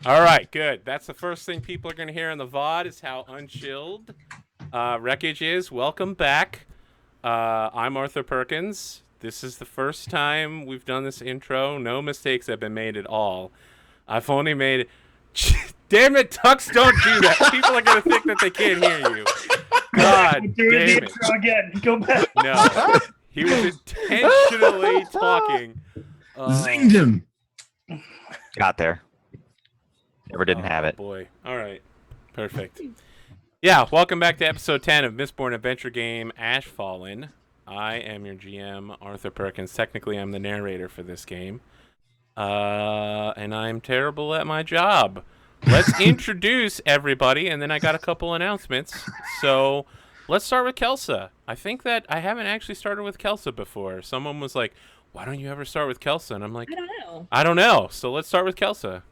All right, good. That's the first thing people are going to hear in the VOD is how unchilled Wreckage is. Welcome back. I'm Arthur Perkins. This is the first time we've done this intro. No mistakes have been made at all. I've only made... Damn it, Tux, don't do that. People are going to think that they can't hear you. God damn the it. intro again. Go back. No. He was intentionally talking. Zinged him. Got there. Never didn't have it. Boy. All right. Perfect. Yeah, welcome back to episode 10 of Mistborn adventure game Ashfallen. I am your GM, Arthur Perkins. Technically, I'm the narrator for this game. And I'm terrible at my job. Let's introduce everybody, and then I got a couple announcements. So, let's start with Kelsa. I think that I haven't actually started with Kelsa before. Someone was like, why don't you ever start with Kelsa? And I'm like, I don't know. So let's start with Kelsa.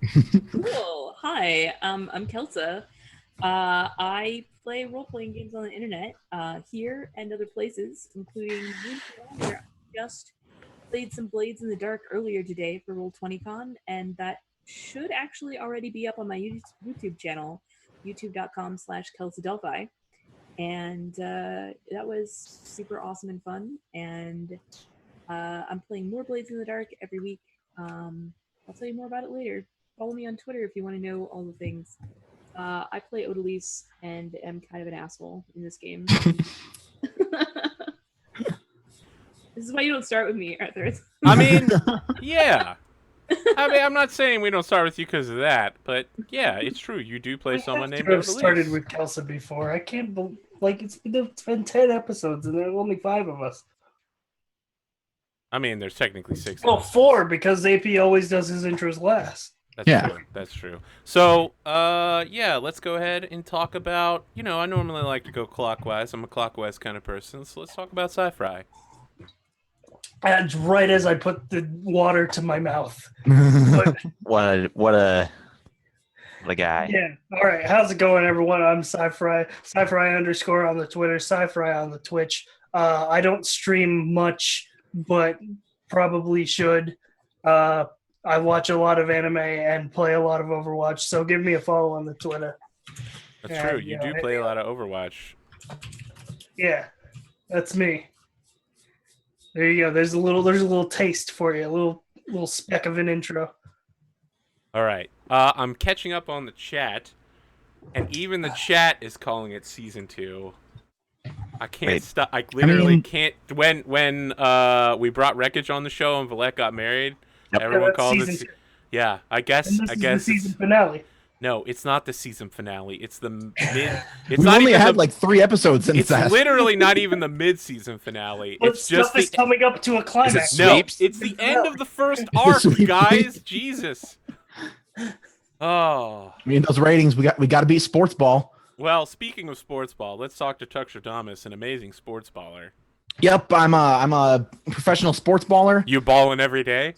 Cool. Hi, I'm Kelsa. I play role-playing games on the internet, here and other places, including Moonfall, where I just played some Blades in the Dark earlier today for Roll20Con, and that should actually already be up on my YouTube channel, youtube.com/KelsaDelphi. And that was super awesome and fun, and I'm playing more Blades in the Dark every week. I'll tell you more about it later. Follow me on Twitter if you want to know all the things. I play Odalys and am kind of an asshole in this game. This is why you don't start with me, Arthur. I mean, yeah. I mean, I'm not saying we don't start with you because of that, but yeah, it's true. You do play someone named I've Odalys. started with Kelsa before. I can't believe, it's been 10 episodes and there are only 5 of us. I mean, there's technically 6. Well, 4 because AP always does his intros last. That's true. That's true. So, yeah, let's go ahead and talk about, I normally like to go clockwise. I'm a clockwise kind of person, so let's talk about SciFri. And right as I put the water to my mouth. What a guy. Yeah. All right. How's it going, everyone? I'm SciFri. SciFri_ on the Twitter. SciFri on the Twitch. I don't stream much, but probably should. I watch a lot of anime and play a lot of Overwatch, so give me a follow on the Twitter. That's true. You do play a lot of Overwatch. Yeah, that's me. There you go. There's a little taste for you. A little speck of an intro. All right. I'm catching up on the chat, and even the chat is calling it season 2. I can't stop. I literally can't. When we brought Wreckage on the show and Valette got married, everyone called it. Yeah, I guess. Is the season finale. No, it's not the season finale. It's the mid. It's we not only even had like 3 episodes since that. It's literally not even the mid-season finale. But it's just is coming up to a climax. No, it's the end of the first arc, guys. Jesus. Oh. I mean, those ratings, we got to beat sports ball. Well, speaking of sports ball, let's talk to Tuxtradamus, an amazing sports baller. Yep, I'm a professional sports baller. You balling every day?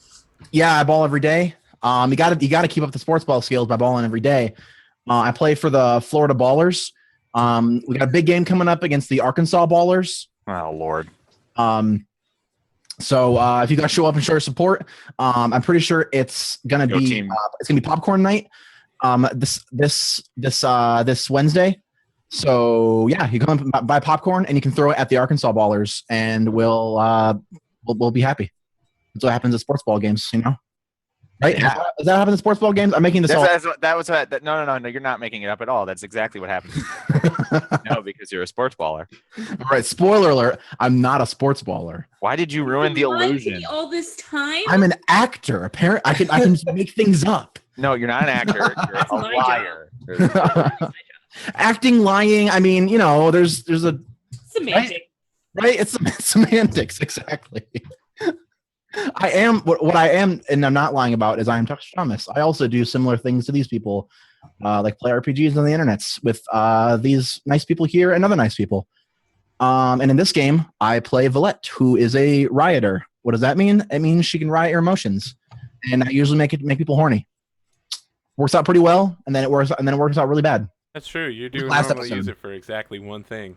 Yeah, I ball every day. You got to keep up the sports ball skills by balling every day. I play for the Florida Ballers. We got a big game coming up against the Arkansas Ballers. Oh Lord. So if you guys show up and show your support, I'm pretty sure it's gonna be popcorn night. This Wednesday. So yeah, you come and buy popcorn and you can throw it at the Arkansas Ballers, and we'll be happy. That's what happens at sports ball games, Right? Yeah. Does that happen in sports ball games? I'm making this all. No, you're not making it up at all. That's exactly what happens. No, because you're a sports baller. All right, spoiler alert, I'm not a sports baller. Why did you ruin the illusion? All this time? I'm an actor. Apparently, I can make things up. No, you're not an actor. You're a liar. Acting, lying. I mean, there's a semantic. Right? It's semantics, exactly. I am what I am, and I'm not lying about, is I am Tuxtradamus. I also do similar things to these people, like play RPGs on the internets with these nice people here and other nice people. And in this game, I play Valette, who is a rioter. What does that mean? It means she can riot your emotions, and I usually make people horny. Works out pretty well, and then it works out really bad. That's true. You do normally use it for exactly one thing.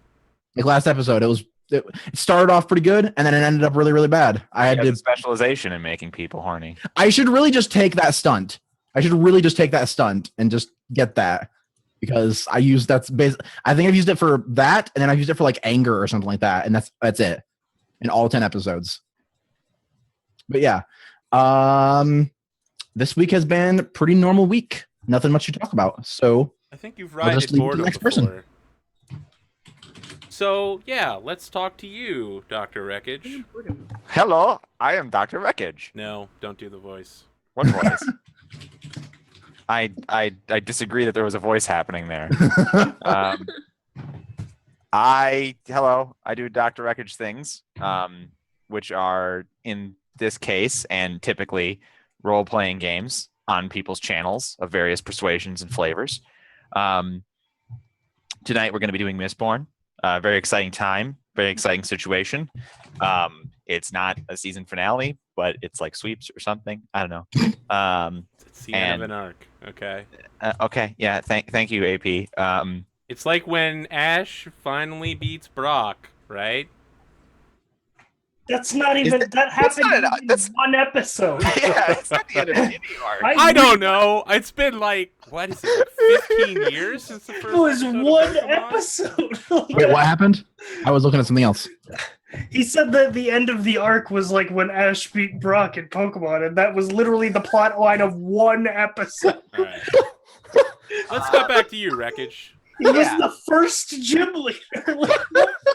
Like last episode, it started off pretty good, and then it ended up really, really bad. I had specialization in making people horny. I should really just take that stunt. I should really just take that stunt and just get that because I think I've used it for that, and then I've used it for like anger or something like that, and that's it in all 10 episodes. But yeah, this week has been a pretty normal week. Nothing much to talk about. So I think you've I'll just righted leave boredom the next before. person. So yeah, let's talk to you, Dr. Wreckage. Hello, I am Dr. Wreckage. No, don't do the voice. What voice? I disagree that there was a voice happening there. I do Dr. Wreckage things, which are in this case and typically role-playing games on people's channels of various persuasions and flavors. Tonight we're going to be doing Mistborn. Very exciting time, very exciting situation. It's not a season finale, but it's like sweeps or something. I don't know. It's the end of an arc. Okay. Okay. Yeah. Thank you, AP. It's like when Ash finally beats Brock, right? That's not even. That happened in one episode. Yeah, it's not the end of any arc. I don't know. It's been like, what is it, like 15 years since the first It was episode of one Pokemon? episode. Wait, what happened? I was looking at something else. He said that the end of the arc was like when Ash beat Brock in Pokemon, and that was literally the plot line of one episode. All right. Let's go back to you, Wreckage. He was the first gym leader.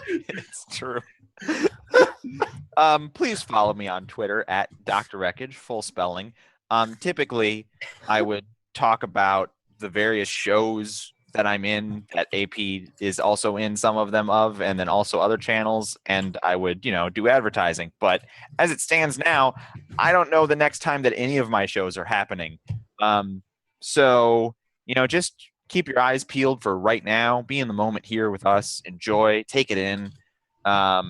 It's true. Please follow me on Twitter at Dr. Wreckage, full spelling. Typically, I would talk about the various shows that I'm in that AP is also in some of them of, and then also other channels, and I would, do advertising. But as it stands now, I don't know the next time that any of my shows are happening. So, just keep your eyes peeled for right now. Be in the moment here with us. Enjoy. Take it in. I'll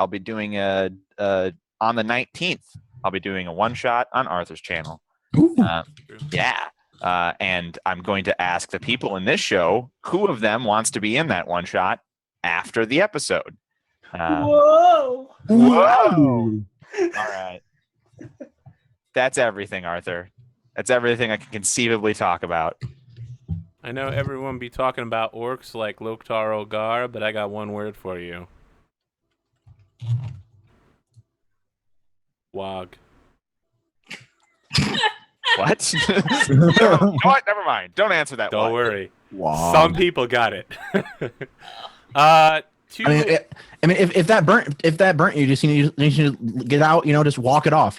be doing on the 19th. I'll be doing a one-shot on Arthur's channel. And I'm going to ask the people in this show who of them wants to be in that one-shot after the episode. Whoa! All right. That's everything, Arthur. That's everything I can conceivably talk about. I know everyone be talking about orcs like Loktar Ogar, but I got one word for you. Wog. What? You know what? Never mind. Don't answer that. Don't one. worry. Wow. Some people got it. If that burnt you, just you need to get out. Just walk it off.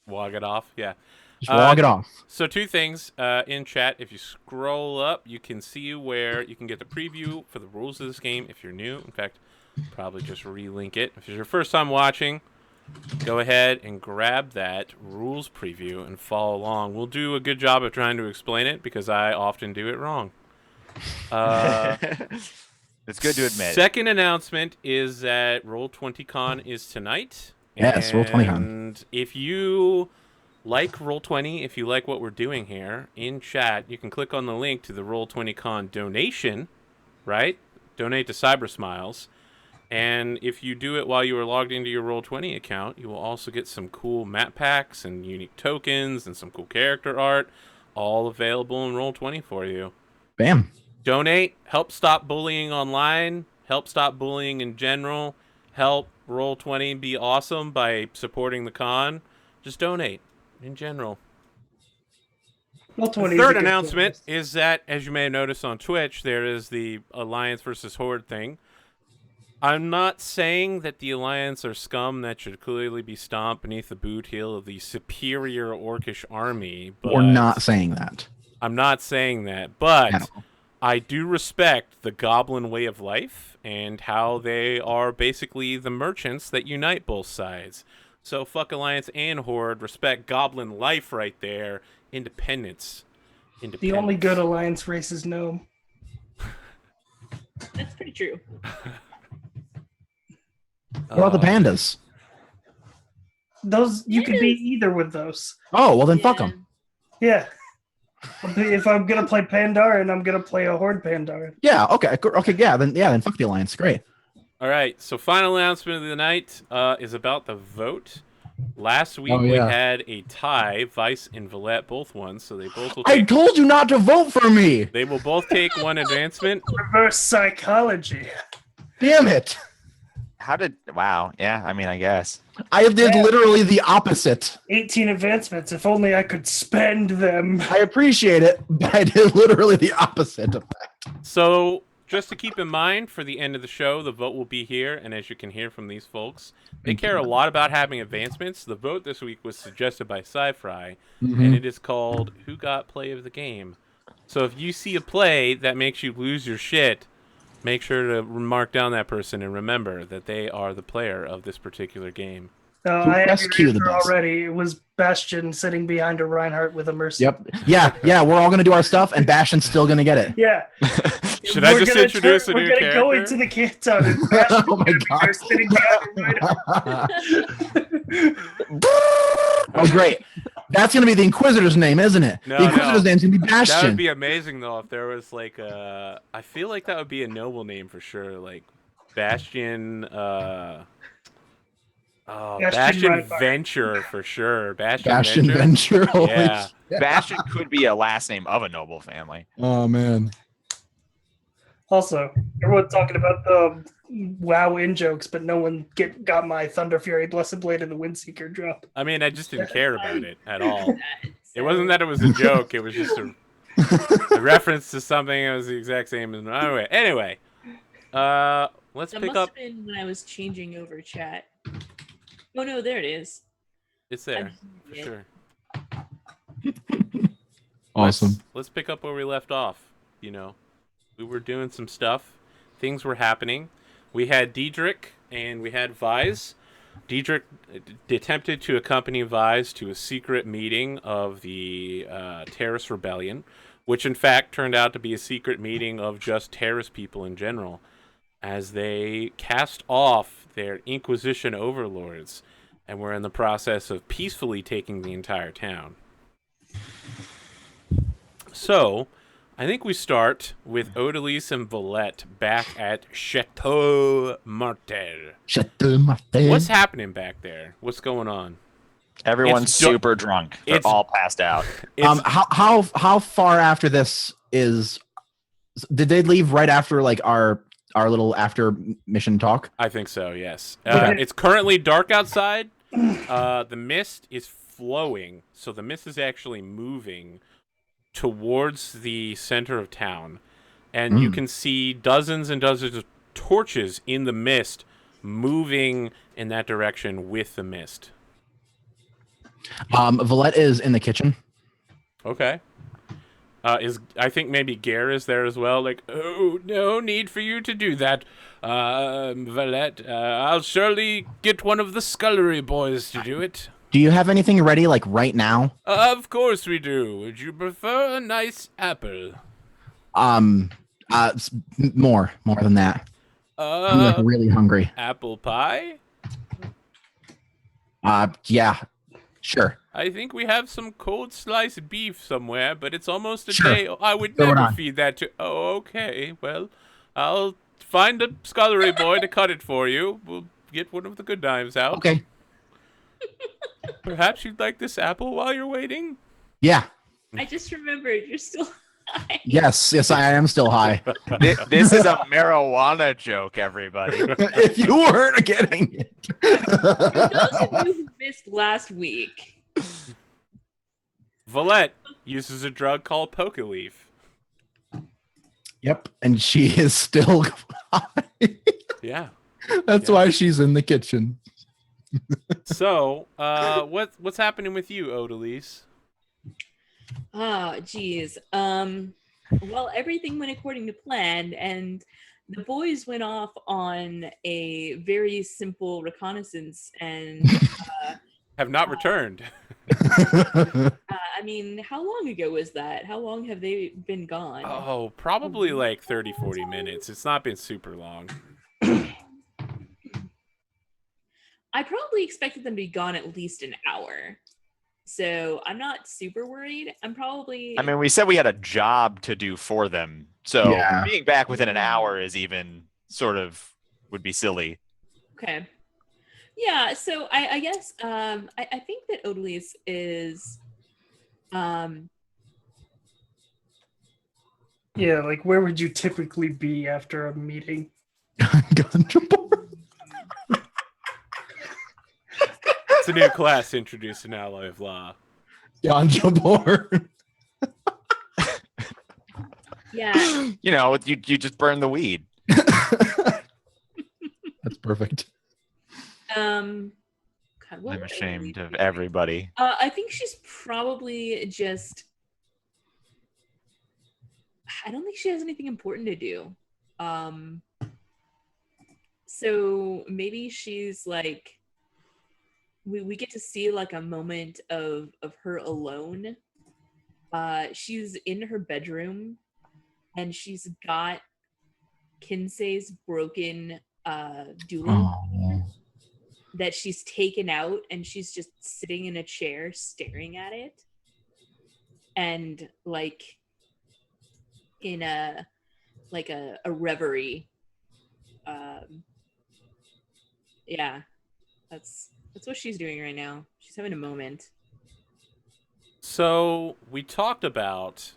Wog it off. Yeah. Just walk it off. So two things in chat. If you scroll up, you can see where you can get the preview for the rules of this game if you're new. In fact, probably just relink it. If it's your first time watching, go ahead and grab that rules preview and follow along. We'll do a good job of trying to explain it because I often do it wrong. It's good to admit. Second announcement is that Roll20Con is tonight. Yes, Roll20Con. And if you like Roll20, if you like what we're doing here, in chat, you can click on the link to the Roll20Con donation, right? Donate to CyberSmiles. And if you do it while you are logged into your Roll20 account, you will also get some cool map packs and unique tokens and some cool character art, all available in Roll20 for you. Bam. Donate, help stop bullying online, help stop bullying in general, help Roll20 be awesome by supporting the con. Just donate in general. The third announcement is that, as you may have noticed on Twitch, there is the Alliance versus Horde thing. I'm not saying that the Alliance are scum that should clearly be stomped beneath the boot heel of the superior orcish army. But We're not saying that. I'm not saying that, but I do respect the goblin way of life and how they are basically the merchants that unite both sides. So fuck Alliance and Horde, respect goblin life right there. Independence. The only good Alliance race is Gnome. That's pretty true. What about the pandas? Those you could be either with those. Oh, well then fuck them. Yeah. If I'm gonna play Pandaren, I'm gonna play a Horde Pandaren. Yeah. Okay. Yeah. Then fuck the Alliance. Great. All right. So final announcement of the night is about the vote. Last week Oh, we yeah. had a tie. Vyse and Valette both won, so they both will I take. told you not to vote for me. They will both take one advancement. Reverse psychology. Damn it. Wow. Yeah, I mean, I guess. I did Yeah. literally the opposite. 18 advancements. If only I could spend them. I appreciate it, but I did literally the opposite of that. So, just to keep in mind, for the end of the show, the vote will be here, and as you can hear from these folks, they care a lot about having advancements. The vote this week was suggested by SciFri, and it is called Who Got Play of the Game. So if you see a play that makes you lose your shit, make sure to mark down that person and remember that they are the player of this particular game. I have rescued your the answer best? already. It was Bastion sitting behind a Reinhardt with a mercy. Yep. Yeah, we're all going to do our stuff, and Bastion's still going to get it. Yeah. Should I just introduce a new We're gonna go character? into the canton and Bastion's Oh my gonna be God. there sitting behind a Reinhardt. Oh, great. That's going to be the Inquisitor's name, isn't it? No, the Inquisitor's no. name's going to be That Bastion. would be amazing, though, if there was like a... I feel like that would be a noble name for sure. Like, Bastion... Bastion Reinhardt. Venture for sure. Bastion Venture. Venture. Holy Yeah. shit. Bastion could be a last name of a noble family. Oh, man. Also, everyone's talking about the WoW in jokes, but no one got my Thunder Fury Blessed Blade and the Windseeker drop. I mean, I just didn't care about it at all. That, It wasn't that it was a joke. It was just a reference to something that was the exact same as... Anyway. Let's That pick must up... have been when I was changing over chat. Oh no, there it is. It's there, for Yeah. sure. Awesome. Let's pick up where we left off. You know, we were doing some stuff. Things were happening. We had Diedrich and we had Vyse. Diedrich attempted to accompany Vyse to a secret meeting of the Terris Rebellion, which in fact turned out to be a secret meeting of just Terris people in general, as they cast off their Inquisition overlords and were in the process of peacefully taking the entire town. So, I think we start with Odalys and Valette back at Chateau Martel. Chateau Martel. What's happening back there? What's going on? Everyone's It's super drunk. They're it's- all passed out. It's, How far after this is? Did they leave right after like our little after mission talk? I think so, yes. Okay. It's currently dark outside. The mist is flowing, so the mist is actually moving towards the center of town. And you can see dozens and dozens of torches in the mist moving in that direction with the mist. Valette is in the kitchen. Okay. I think maybe Gare is there as well. Like, oh, no need for you to do that, Valette. I'll surely get one of the scullery boys to do it. Do you have anything ready like right now? Of course we do. Would you prefer a nice apple? More than that. I'm like really hungry. Apple pie? Yeah, sure. I think we have some cold sliced beef somewhere, but it's almost a Sure. day. I would Throw it never on. feed that to. Oh, okay. Well, I'll find a scullery boy to cut it for you. We'll get one of the good knives out. Okay. Perhaps you'd like this apple while you're waiting? Yeah. I just remembered you're still high. Yes, I am still high. This is a marijuana joke, everybody. If you weren't getting it. For those of you who missed last week, Valette uses a drug called Poke Leaf. Yep, and she is still high. Yeah. That's why she's in the kitchen. So, what's happening with you, Odalys? geez. Well, everything went according to plan, and the boys went off on a very simple reconnaissance. And Have not returned. I mean, how long ago was that? How long have they been gone? Oh, probably like 30, 40 minutes. It's not been super long. I probably expected them to be gone at least an hour. So I'm not super worried. I'm probably... I mean, we said we had a job to do for them. So Yeah. being back within an hour is even sort of would be silly. Okay. Yeah, so I guess I think that Odalys is Yeah, like where would you typically be after a meeting? Ganja board. It's a new class introduced in Alloy of Law. Ganja board. yeah. You know, you just burn the weed. That's perfect. God, what I'm would ashamed Odalys of be? everybody. I think she's probably just. I don't think she has anything important to do. So maybe she's like. We get to see like a moment of her alone. She's in her bedroom, and she's got Kinsey's broken dueling Oh. that she's taken out, and she's just sitting in a chair staring at it, and like in a reverie. Yeah, that's what she's doing right now. She's having a moment. So we talked about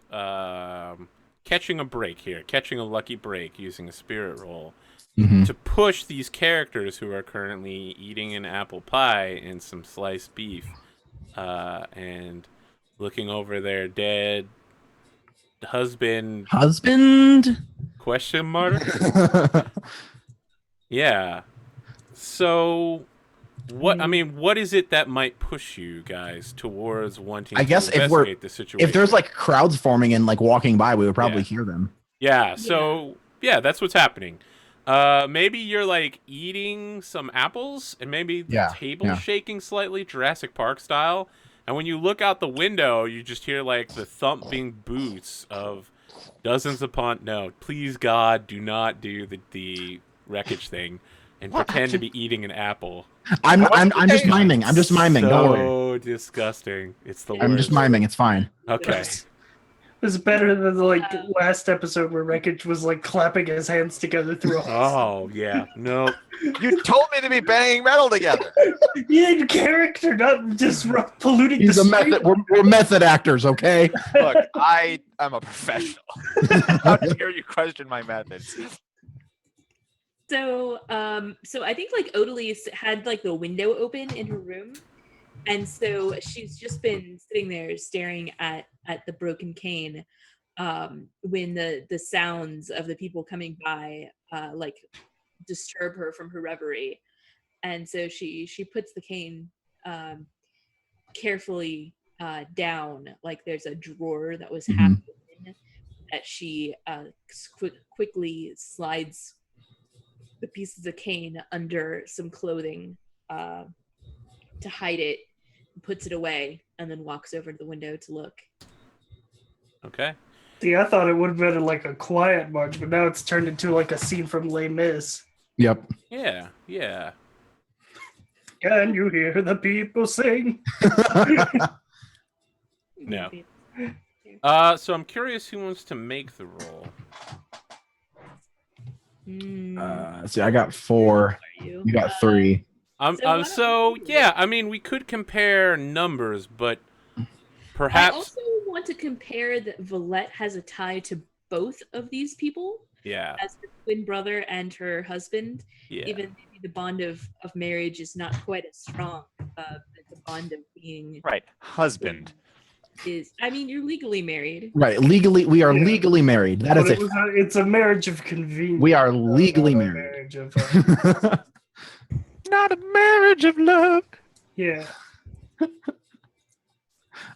catching a break here, catching a lucky break using a spirit roll Mhm. to push these characters who are currently eating an apple pie and some sliced beef and looking over their dead husband Husband. question mark. Yeah. So what is it that might push you guys towards wanting I guess to if we're- investigate the situation? If there's like crowds forming and like walking by, we would probably Yeah. hear them. Yeah, so yeah, that's what's happening. Maybe you're like eating some apples and maybe the Yeah, table's yeah. shaking slightly, Jurassic Park style. And when you look out the window, you just hear like the thumping boots of dozens upon please God, do not do the wreckage thing and What? pretend to be eating an apple. I'm just miming. I'm just miming. Don't worry. So disgusting. It's the worst. I'm just miming. It's fine. Okay. It's better than the like last episode where Wreckage was like clapping his hands together through a Oh yeah. No. You told me to be banging metal together. in character, not disrupt polluting He's the a street. method. We're method actors, okay? Look, I am a professional. How dare you question my methods? So I think like Odalys had like the window open in her room, and so she's just been sitting there staring at the broken cane when the sounds of the people coming by like disturb her from her reverie, and so she puts the cane carefully down, like there's a drawer that was half open that she quickly slides the pieces of cane under some clothing to hide it, puts it away, and then walks over to the window to look. Okay. See, I thought it would have been like a quiet march, but now it's turned into like a scene from Les Mis. Yep. Yeah. Can you hear the people sing? No. So I'm curious who wants to make the roll. See, I got 4. You You got 3. So yeah, I mean we could compare numbers, but I perhaps also want to compare that Valette has a tie to both of these people yeah. as her twin brother and her husband. Yeah. Even maybe the bond of marriage is not quite as strong. The bond of being Right, husband. is. I mean, you're legally married. Right. Legally, we are Yeah. legally married. That But is it. it's a marriage of convenience. We are legally not a married. marriage of, Not a marriage of love. yeah.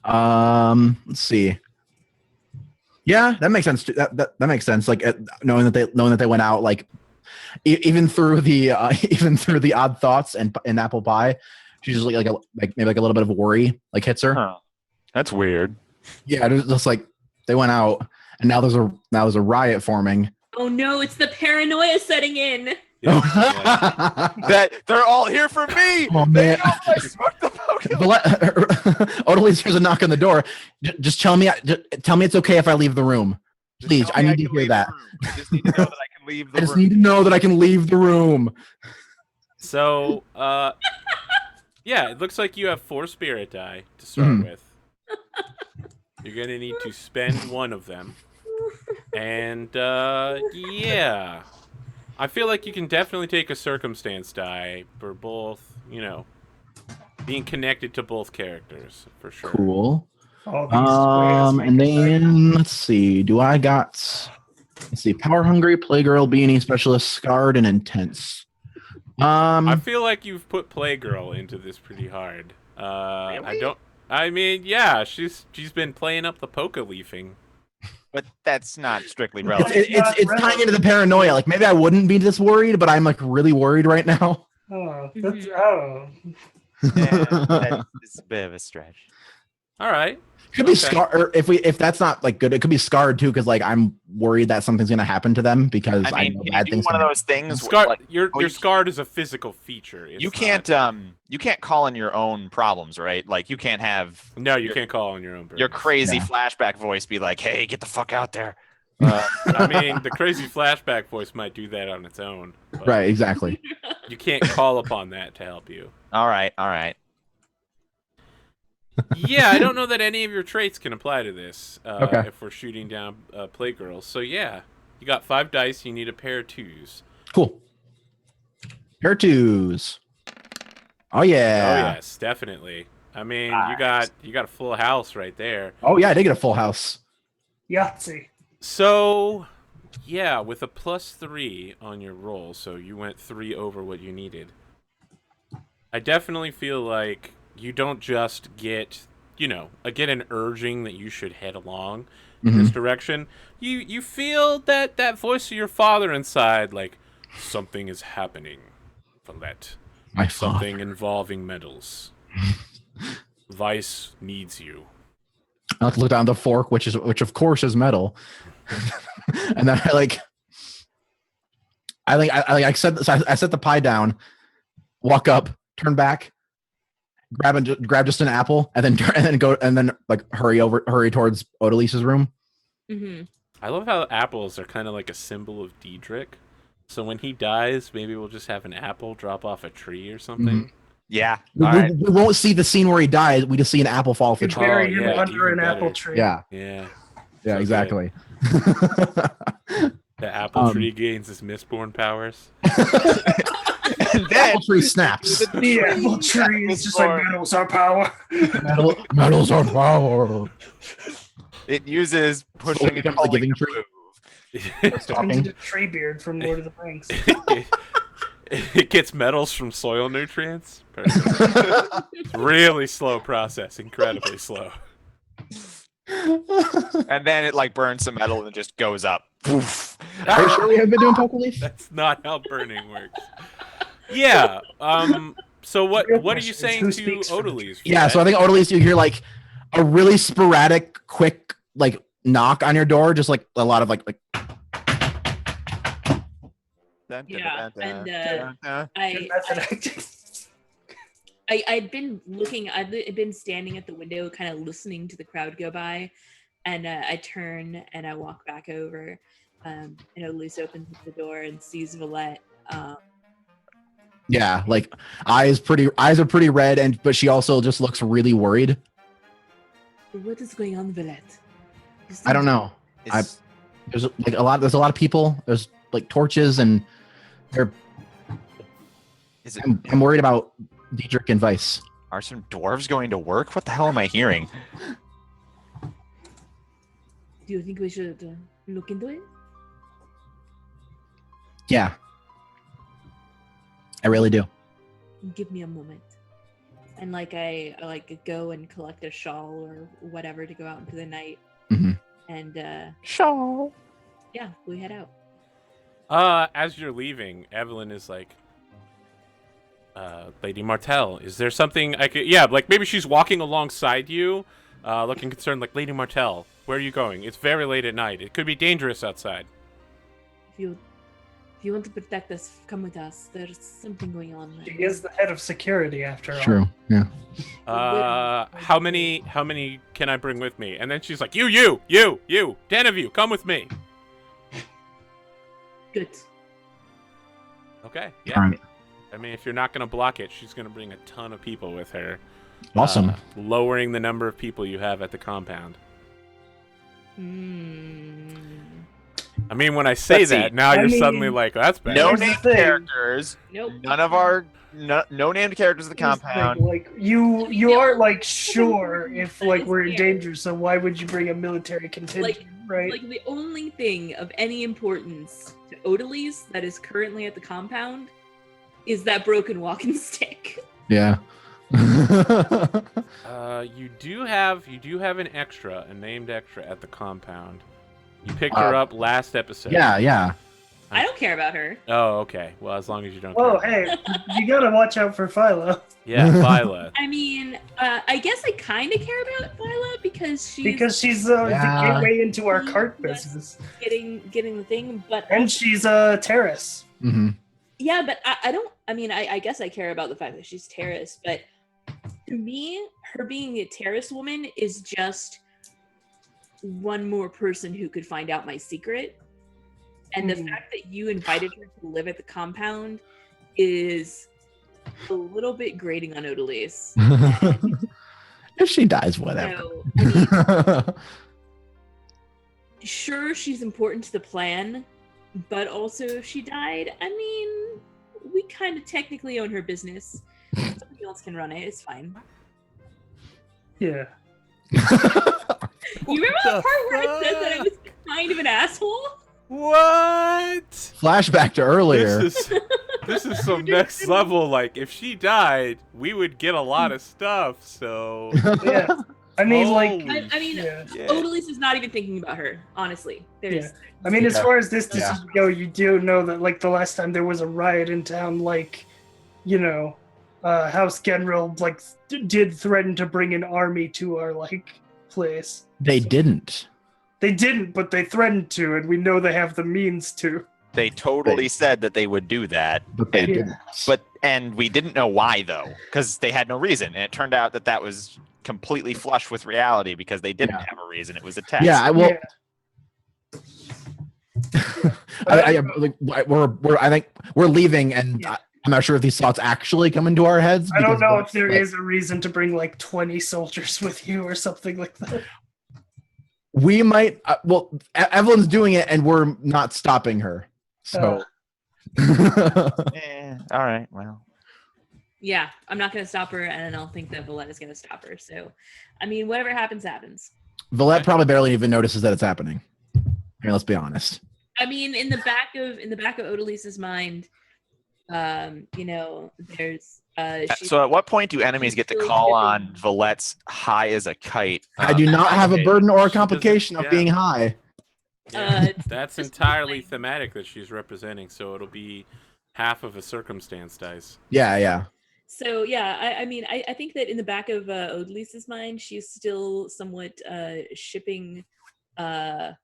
Let's see. Yeah, that makes sense. That makes sense. Like knowing that they went out, like even through the odd thoughts and apple pie, she's just like maybe like a little bit of a worry like hits her. Huh. That's weird. Yeah, it was just like they went out and now there's a riot forming. Oh no, it's the paranoia setting in. Yeah. That they're all here for me. Oh They man. know I smoked the Pokemon. Odalys hears a knock on the door. Just tell me it's okay if I leave the room. Just Please, tell I me need to can hear leave that. the room. I just need to know that I can leave the I just room. need to know that I can leave the room. So, yeah, it looks like you have 4 spirit die to start with. You're going to need to spend one of them. And, yeah. I feel like you can definitely take a circumstance die for both, you know, being connected to both characters, for sure. Cool. All these squares make And it right. then let's see. Let's see. Power hungry, playgirl, beanie, specialist, scarred, and intense. I feel like you've put Playgirl into this pretty hard. I mean, yeah, she's been playing up the poker leafing. But that's not strictly It's, relevant. it's tying into the paranoia. Like maybe I wouldn't be this worried, but I'm like really worried right now. Oh, that's, oh. That is a bit of a stretch. All right. Could be Okay. scarred. Or if that's not like good, it could be scarred too. Because like I'm worried that something's gonna happen to them because I mean, know can bad you do things. one of can those things where, Scar, like, you're you scarred as a physical feature. It's you not- can't call in your own problems, right? Like you can't have No, you can't call on your own. your purpose. crazy Yeah. flashback voice be like, "Hey, get the fuck out there." I mean, the crazy flashback voice might do that on its own. But Right. Exactly. You can't call upon that to help you. All right, all right. Yeah, I don't know that any of your traits can apply to this. Okay. If we're shooting down Playgirls. So yeah, you got 5 dice. You need a pair of 2s. Cool. Pair of 2s. Oh Oh yeah. yes, definitely. I mean, you got a full house right there. Oh yeah. I did get a full house. Yahtzee. So, yeah, with a +3 on your roll, so you went 3 over what you needed. I definitely feel like you don't just get, get an urging that you should head along in this direction. You feel that voice of your father inside, like, something is happening, Valette. My Something involving metals. Vyse needs you. I have to look down the fork, which of course is metal, and then I set the pie down, walk up, turn back, grab just an apple, and then hurry towards Odalys's room. Mm-hmm. I love how apples are kind of like a symbol of Diedrich. So when he dies, maybe we'll just have an apple drop off a tree or something. Yeah. We, All we- right. we won't see the scene where he dies. We just see an apple fall off the You tree. bury him yeah, under even an apple better. tree. Yeah, Yeah. yeah, So exactly. The apple tree gains his Mistborn powers. And then Apple tree snaps. The apple tree is just like metals are power. Metals are power. it uses pushing and becomes a pulling giving to tree. move. Turns Talking. into Treebeard from Lord of the Rings. It gets metals from soil nutrients. Perfect. It's really slow process, incredibly slow. And then it like burns some metal and just goes up. Poof. Are you sure we have been doing poker leaf? That's not how burning works. Yeah. So what Real are you question is, saying who to speaks for the Odalys? Yeah, so I think Odalys, you hear like a really sporadic, quick like knock on your door, just like a lot of like Yeah, and Good method acting. I'd been looking. I'd been standing at the window, kind of listening to the crowd go by, and I turn and I walk back over, and Odalys opens the door and sees Valette. yeah, like eyes are pretty red, but she also just looks really worried. What is going on, Valette? I don't know. There's a lot of people. There's like torches and I'm worried about Diedrich and Vyse. Are some dwarves going to work? What the hell am I hearing? Do you think we should look into it? Yeah. I really do. Give me a moment. And I go and collect a shawl or whatever to go out into the night. Mhm. And Shawl. yeah, we head out. As you're leaving, Evelyn is like, Lady Martell, is there something I could... Yeah, like maybe she's walking alongside you, looking concerned, like, Lady Martell, where are you going? It's very late at night. It could be dangerous outside. If you want to protect us, come with us. There's something going on She there. is the head of security after all. True. Yeah. How many can I bring with me? And then she's like, you, 10 of you, come with me. Good. Okay, All yeah. right. I mean, if you're not going to block it, she's going to bring a ton of people with her. Awesome. Lowering the number of people you have at the compound. I mean, when I say Let's see. that, now you're suddenly like, oh, that's bad. No Here's the named thing. characters. Nope. None of our no named characters of the Here's the thing, compound. like you aren't like sure if like That we're is in fair. danger, so why would you bring a military contingent, right? Like the only thing of any importance to Odalys that is currently at the compound is that broken walking stick. Yeah. You do have an extra, a named extra at the compound. You picked her up last episode. yeah. I don't care about her. Oh, okay. Well, as long as you don't. Oh, care. hey, you gotta watch out for Philo Yeah, Vyse. I mean, I guess I kind of care about Violet because she's the Yeah. gateway into our Yes. cart business, getting the thing, but and she's a Terris. Mm-hmm. yeah, but I don't. I mean, I guess I care about the fact that she's Terris, but to me, her being a Terris woman is just one more person who could find out my secret. And the fact that you invited her to live at the compound is a little bit grating on Odalys. If she dies, whatever. So, I mean, sure, she's important to the plan, but also if she died, I mean, we kind of technically own her business. Somebody else can run it. It's fine. Yeah. You remember the part where I said that I was kind of an asshole? What? Flashback to earlier. This is some next level. Like, if she died, we would get a lot of stuff. So. Yeah. I mean, like, Holy I mean, yeah. shit. Odalys is not even thinking about her, honestly. There's, I mean, as Yeah. far as this Yeah. decision go, you do know that, like, the last time there was a riot in town, like, you know, House General, like, did threaten to bring an army to our, like, place. They didn't. They didn't, but they threatened to, and we know they have the means to. They totally said that they would do that, But they Yeah. didn't. and we didn't know why though, because they had no reason, and it turned out that that was completely flush with reality because they didn't Yeah. have a reason. It was a test. Yeah, I will. Yeah. I think we're leaving, and Yeah. I'm not sure if these thoughts actually come into our heads. I don't because know if there like, is a reason to bring, like, 20 soldiers with you or something like that. We might. Evelyn's doing it, and we're not stopping her. So. All right. Well, yeah, I'm not going to stop her, and I don't think that Valette is going to stop her. So, I mean, whatever happens, happens. Valette probably barely even notices that it's happening. I mean, let's be honest. I mean, in the back of Odalys's mind, you know, there's so at what point do enemies get to call on Valette's high as a kite? I do not have a burden or a She doesn't- complication of yeah. being high. Yeah, that's just entirely like- thematic that she's representing. So it'll be half of a circumstance dice. Yeah. So yeah, I mean, I think that in the back of Odalys's mind, she's still somewhat shipping Vyse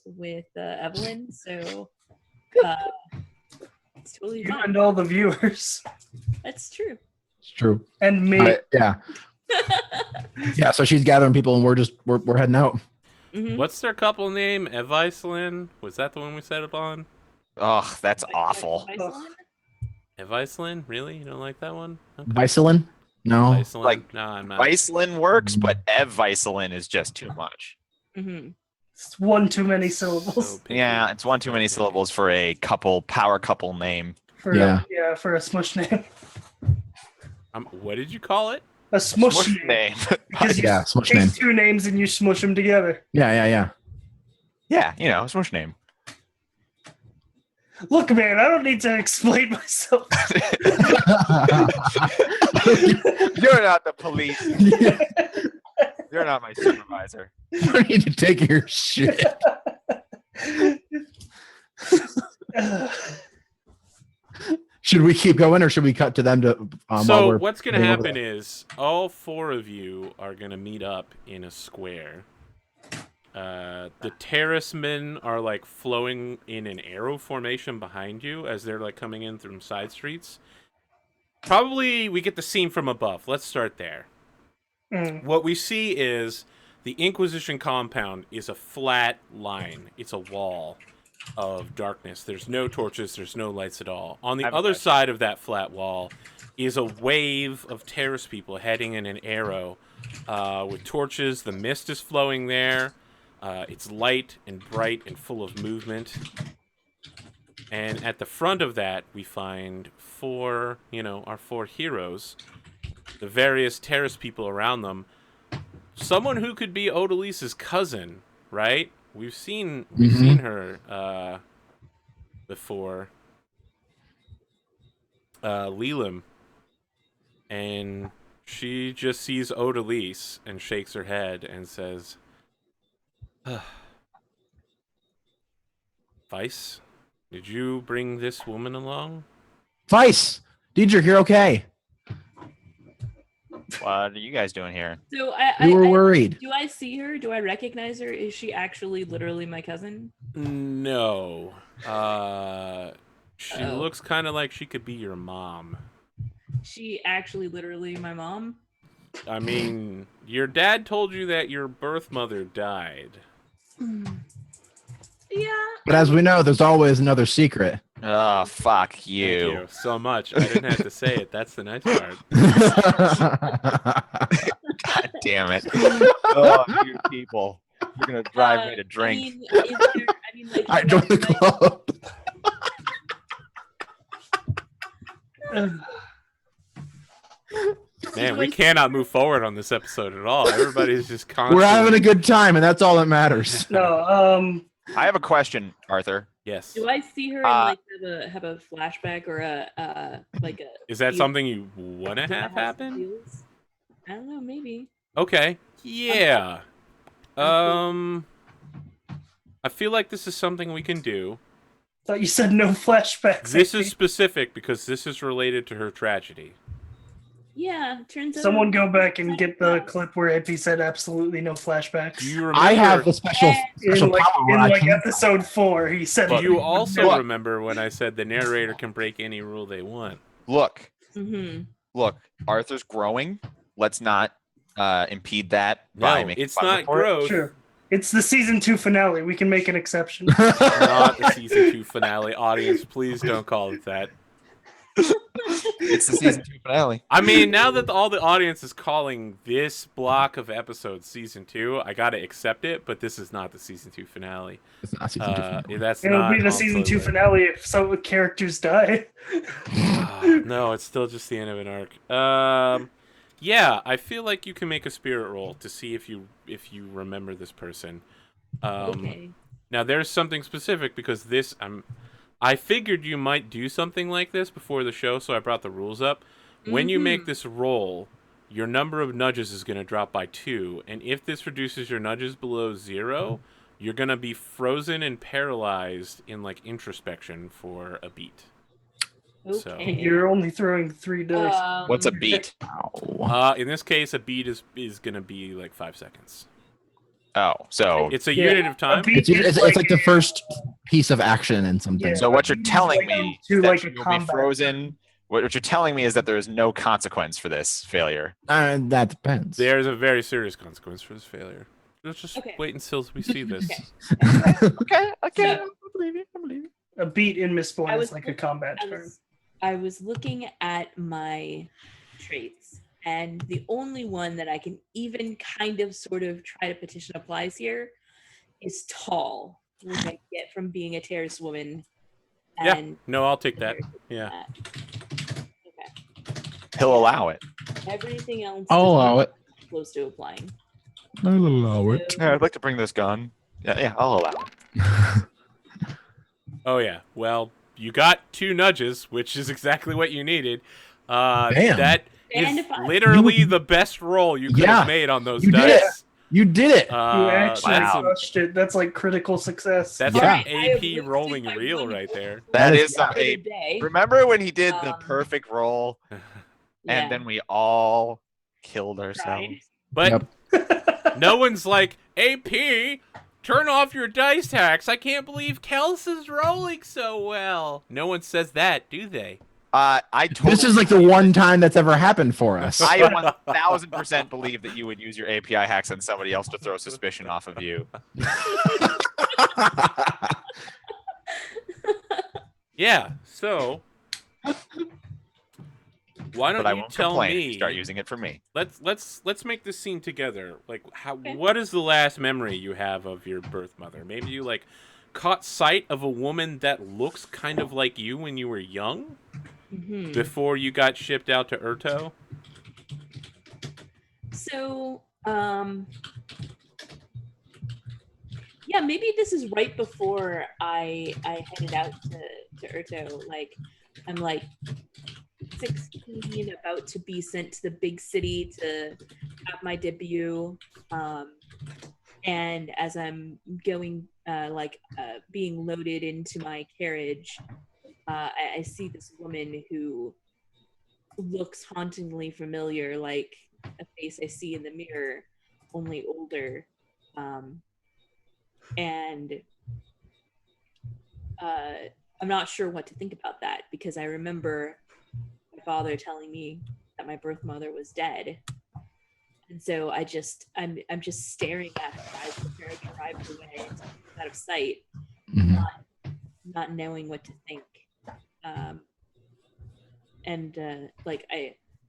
with Evelyn. So it's totally You fine. and all the viewers. That's true. It's true. And me. Yeah. Yeah. So she's gathering people, and we're heading out. Mhm. What's their couple name? Evicelyn? Was that the one we set up on? Ugh, that's awful. Vyselin? Evicelyn? Really? You don't like that one? Okay. Vicelin? No. Vicelyn? Like, no, I'm not. Vicelin works, but Ev Vicelin is just too much. Mhm. It's one too many syllables So picky. Yeah, it's one too many syllables for a power couple name. for for a smush name. What did you call it? A smush, Smush name. name. Because you Yeah, smush take name. two names and you smush them together. Yeah. Yeah, you know, smush name. Look, man, I don't need to explain myself. You're not the police. You're not my supervisor. You don't need to take your shit. Should we keep going, or should we cut to them to? While So we're what's going to heading over happen there? is all four of you are going to meet up in a square. The terracemen are like flowing in an arrow formation behind you as they're like coming in through side streets. Probably we get the scene from above. Let's start there. Mm. What we see is the Inquisition compound is a flat line. It's a wall. of darkness. There's no torches. There's no lights at all. On the I have a other question. side of that flat wall is a wave of Terris people heading in an arrow with torches. The mist is flowing there. It's light and bright and full of movement. And at the front of that, we find our 4 heroes, the various Terris people around them. Someone who could be Odalys's cousin, right? We've seen her before. Leland. And she just sees Odalys and shakes her head and says, Vyse, did you bring this woman along? Vyse, Diedrich, you're okay. What are you guys doing here? So We were worried. do I see her? Do I recognize her? Is she actually literally my cousin? No. She Oh. looks kind of like she could be your mom. She actually literally my mom? I mean, your dad told you that your birth mother died. Yeah. But as we know, there's always another secret. Oh, fuck Thank you. you so much. I didn't have to say it. That's the nice part. God damn it. Oh, you people. You're going to drive me to drink. I joined the club. Man, we cannot move forward on this episode at all. Everybody's just constantly... We're having a good time, and that's all that matters. No, I have a question, Arthur. Yes. Do I see her and have a flashback or a like a? Is that feel- something you want to do I have some happen? feels? I don't know. Maybe. Okay. Yeah. I feel like this is something we can do. thought you said no flashbacks. This is specific because this is related to her tragedy. Yeah. Turns out. Someone go back and get the clip where AP said absolutely no flashbacks. Do you remember? I have the special in like, power where I can- episode 4, he said. Do it. you also Look. remember when I said the narrator can break any rule they want? Look, Mm-hmm. look. Arthur's growing. Let's not impede that by No, making it's fun not for it. growth. Sure. It's the season 2 finale. We can make an exception. Not the season 2 finale. Audience, please don't call it that. It's the season 2 finale. I mean, now that all the audience is calling this block of episodes season 2, I gotta accept it. But this is not the season 2 finale. It's not season 2 finale. That's It'll not be the season 2 also- finale if some characters die. No, it's still just the end of an arc. Yeah, I feel like you can make a spirit roll to see if you remember this person. Okay. Now there's something specific because I figured you might do something like this before the show, so I brought the rules up. When you make this roll, your number of nudges is going to drop by 2, and if this reduces your nudges below 0, you're going to be frozen and paralyzed in like introspection for a beat. Okay. You're only throwing 3 dice. What's a beat? Ow. In this case, a beat is going to be like 5 seconds. Oh, so It's a Yeah, unit of time. a beat It's like the first piece of action in something. Yeah. so what you're telling like me to is that like a you'll be combat. frozen. What you're telling me is that there is no consequence for this failure. That depends. There's a very serious consequence for this failure. Let's just Okay. wait until we see this. Okay, So- I believe you. A beat in Mistborn I is was like a combat term. I was looking at my traits, and the only one that I can even kind of sort of try to petition applies here is tall, which I get from being a Terris woman. Yeah. And No, I'll take that. Yeah. Okay. He'll allow it. Everything else I'll is allow it. close to applying. I'll allow it. So- Yeah, I'd like to bring this gun. Yeah, I'll allow it. Oh yeah. Well, you got 2 nudges, which is exactly what you needed. Damn. That And is if I- literally the best roll you could Yeah. have made on those You did dice. You did it. You actually That's, wow. crushed it. That's like critical success. that's Yeah. some I have AP wasted rolling my real one right there. That That is is- some for the ape. day. Remember when he did the Um, perfect roll Yeah. and then we all killed ourselves? Right. But no one's like, AP, turn off your dice hacks. I can't believe Kelsa's rolling so well. No one says that, do they? I totally, This is like the one time that's ever happened for us. I 1000% believe that you would use your API hacks on somebody else to throw suspicion off of you. Yeah. So why But don't I you won't tell complain if me? you start using it for me. Let's make this scene together. Like, Okay. what is the last memory you have of your birth mother? Maybe you like caught sight of a woman that looks kind of like you when you were young Hmm. before you got shipped out to Urto. So, yeah, maybe this is right before I headed out to Urto. Like, I'm like 16, about to be sent to the big city to have my debut. And as I'm going, being loaded into my carriage, I see this woman who looks hauntingly familiar, like a face I see in the mirror, only older. And I'm not sure what to think about that because I remember my father telling me that my birth mother was dead, and so I'm just staring at her as the carriage drives away, out of sight, Mhm. not knowing what to think.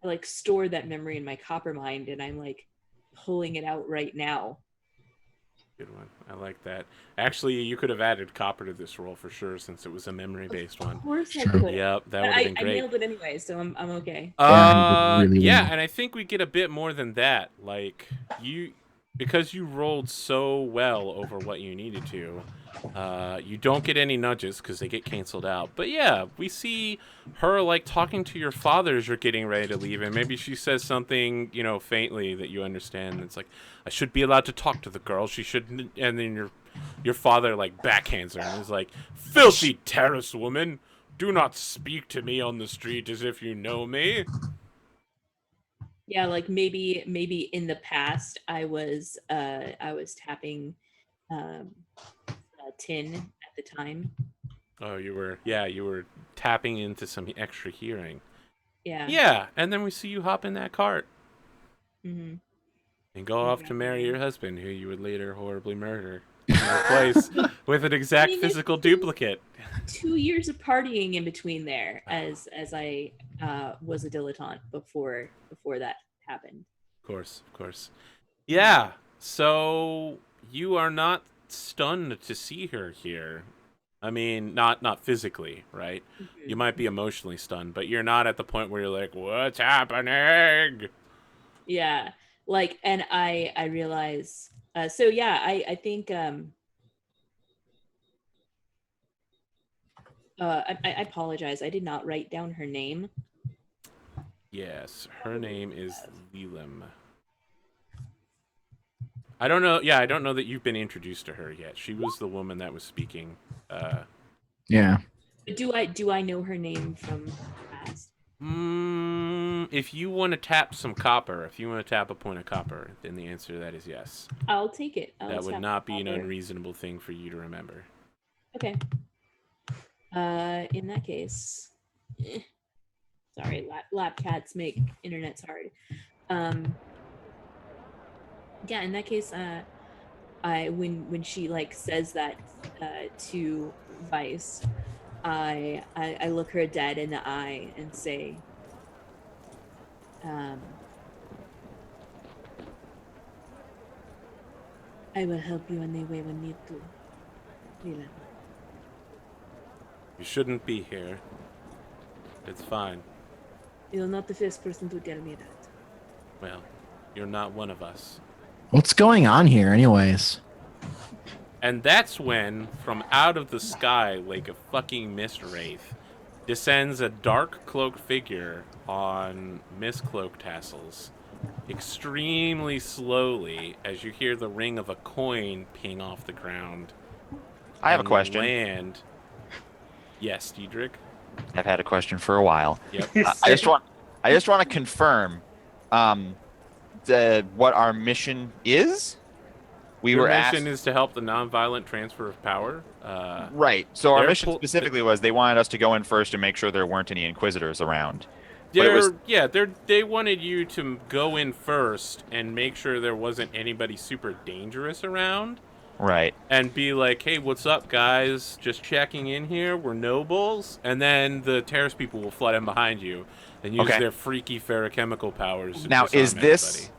I like store that memory in my copper mind, and I'm like pulling it out right now. Good one. I like that. Actually, you could have added copper to this roll for sure, since it was a memory-based one. Of course I Sure. could. Yep, that But would have been I great. nailed it anyway, so I'm okay. Yeah, you did really Yeah, well. and I think we get a bit more than that. Like because you rolled so well over what you needed to. You don't get any nudges because they get canceled out. But yeah, we see her like talking to your father as you're getting ready to leave, and maybe she says something, faintly that you understand. It's like, I should be allowed to talk to the girl. She shouldn't. And then your father like backhands her and is like, "Filthy Terris woman, do not speak to me on the street as if you know me." Yeah, like maybe in the past I was tapping tin at the time. Oh, you were tapping into some extra hearing. Yeah. Yeah, and then we see you hop in that cart Mm-hmm. and go off to marry your husband, who you would later horribly murder and replace with an exact physical duplicate. 2 years of partying in between there, as I was a dilettante before that happened. Of course. Yeah, so you are not stunned to see her here. I mean, not physically, right? Mm-hmm. You might be emotionally stunned, but you're not at the point where you're like, "What's happening?" Yeah, like, and I realize. So yeah, I think I apologize. I did not write down her name. Yes, her name is Leland. I don't know. Yeah, I don't know that you've been introduced to her yet. She was the woman that was speaking. Yeah. But do I know her name from the past? If you want to tap some copper, if you want to tap a point of copper, then the answer to that is yes. I'll take it. That would not be an unreasonable thing for you to remember. Okay. In that case, sorry, lab cats make internets hard. Yeah, in that case, when she like says that to Vyse, I look her dead in the eye and say, I will help you any way we need to, Leland. You shouldn't be here. It's fine. You're not the first person to tell me that. Well, you're not one of us. What's going on here, anyways? And that's when, from out of the sky, like a fucking mist wraith, descends a dark cloaked figure on mist cloak tassels, extremely slowly, as you hear the ring of a coin ping off the ground. I have a question. Land. Yes, Diedrich. I've had a question for a while. Yep. I just want to confirm what our mission is. Your mission is to help the nonviolent transfer of power. Right. So our mission specifically was they wanted us to go in first and make sure there weren't any Inquisitors around. They wanted you to go in first and make sure there wasn't anybody super dangerous around. Right. and be like, "Hey, what's up, guys? Just checking in here. We're nobles." And then the Terris people will flood in behind you and use Okay. their freaky ferrochemical powers to Now, disarm is this everybody.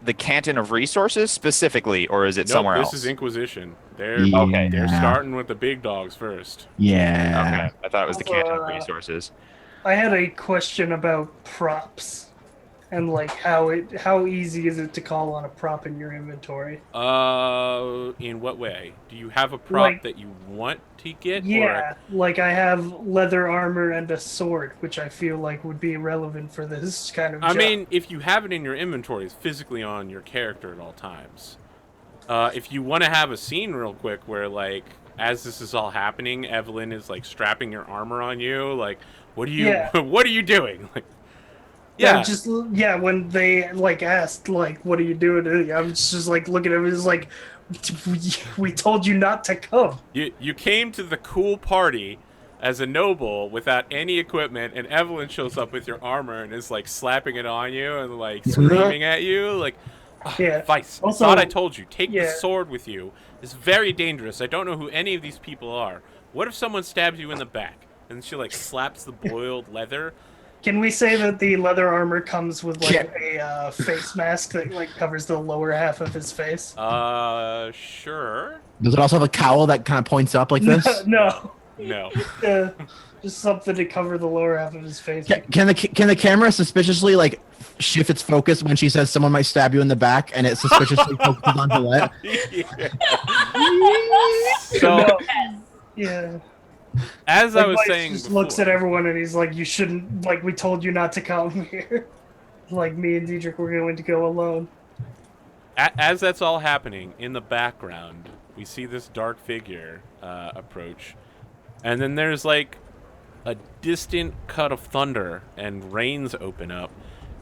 the Canton of Resources specifically, or is it Nope, somewhere this else? is Inquisition. They're Okay. they're starting with the big dogs first. Yeah. Okay. I thought it was the Also, Canton of Resources. I had a question about props and like how easy is it to call on a prop in your inventory? In what way? Do you have a prop Like- that you want to get? Yeah, like I have leather armor and a sword, which I feel like would be relevant for this kind of I job. mean, if you have it in your inventory, it's physically on your character at all times. If you want to have a scene real quick where, like, as this is all happening, Evelyn is, like, strapping your armor on you, like, what are you, Yeah. what are you doing? Like, yeah, yeah, just when they like asked like, "What are you doing?" I was just like looking at him, it's like, "We told you not to come." you came to the cool party as a noble without any equipment, and Evelyn shows up with your armor and is, like, slapping it on you and, like, screaming at you, like, Yeah. Vyse, I Also- thought I told you, take the yeah. sword with you. It's very dangerous. I don't know who any of these people are. What if someone stabs you in the back? And she, like, slaps the boiled leather. Can we say that the leather armor comes with like a face mask that like covers the lower half of his face? Sure. Does it also have a cowl that kind of points up like this? No, No. just something to cover the lower half of his face. Can the camera suspiciously like shift its focus when she says someone might stab you in the back, and it suspiciously focuses on Valette? So, No. Yeah. as I Like, was Mike saying just before, looks at everyone and he's like, "You shouldn't. Like, we told you not to come here. Like, me and Diedrich were going to go alone." as that's all happening, in the background, we see this dark figure approach. And then there's, like, a distant cut of thunder and rains open up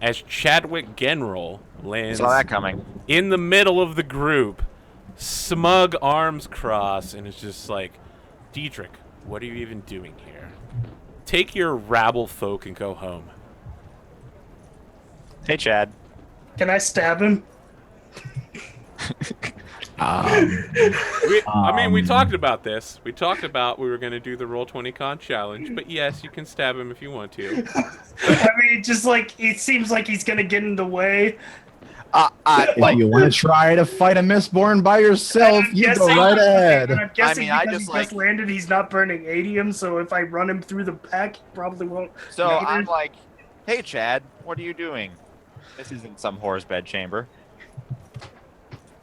as Chadwick General lands Saw that coming. in the middle of the group, smug arms crossed, and it's just like, Diedrich, what are you even doing here? Take your rabble folk and go home. Hey, Chad. Can I stab him? I mean, we talked about this. We talked about we were going to do the Roll20Con challenge, but yes, you can stab him if you want to. I mean, just like it seems like he's gonna get in the way. If you want to try to fight a Mistborn by yourself, I'm you go guessing- right ahead. And I'm guessing I because just, he just like- landed, he's not burning adium. So if I run him through the pack, he probably won't. So notice. I'm like, hey, Chad, what are you doing? This isn't some whore's bedchamber.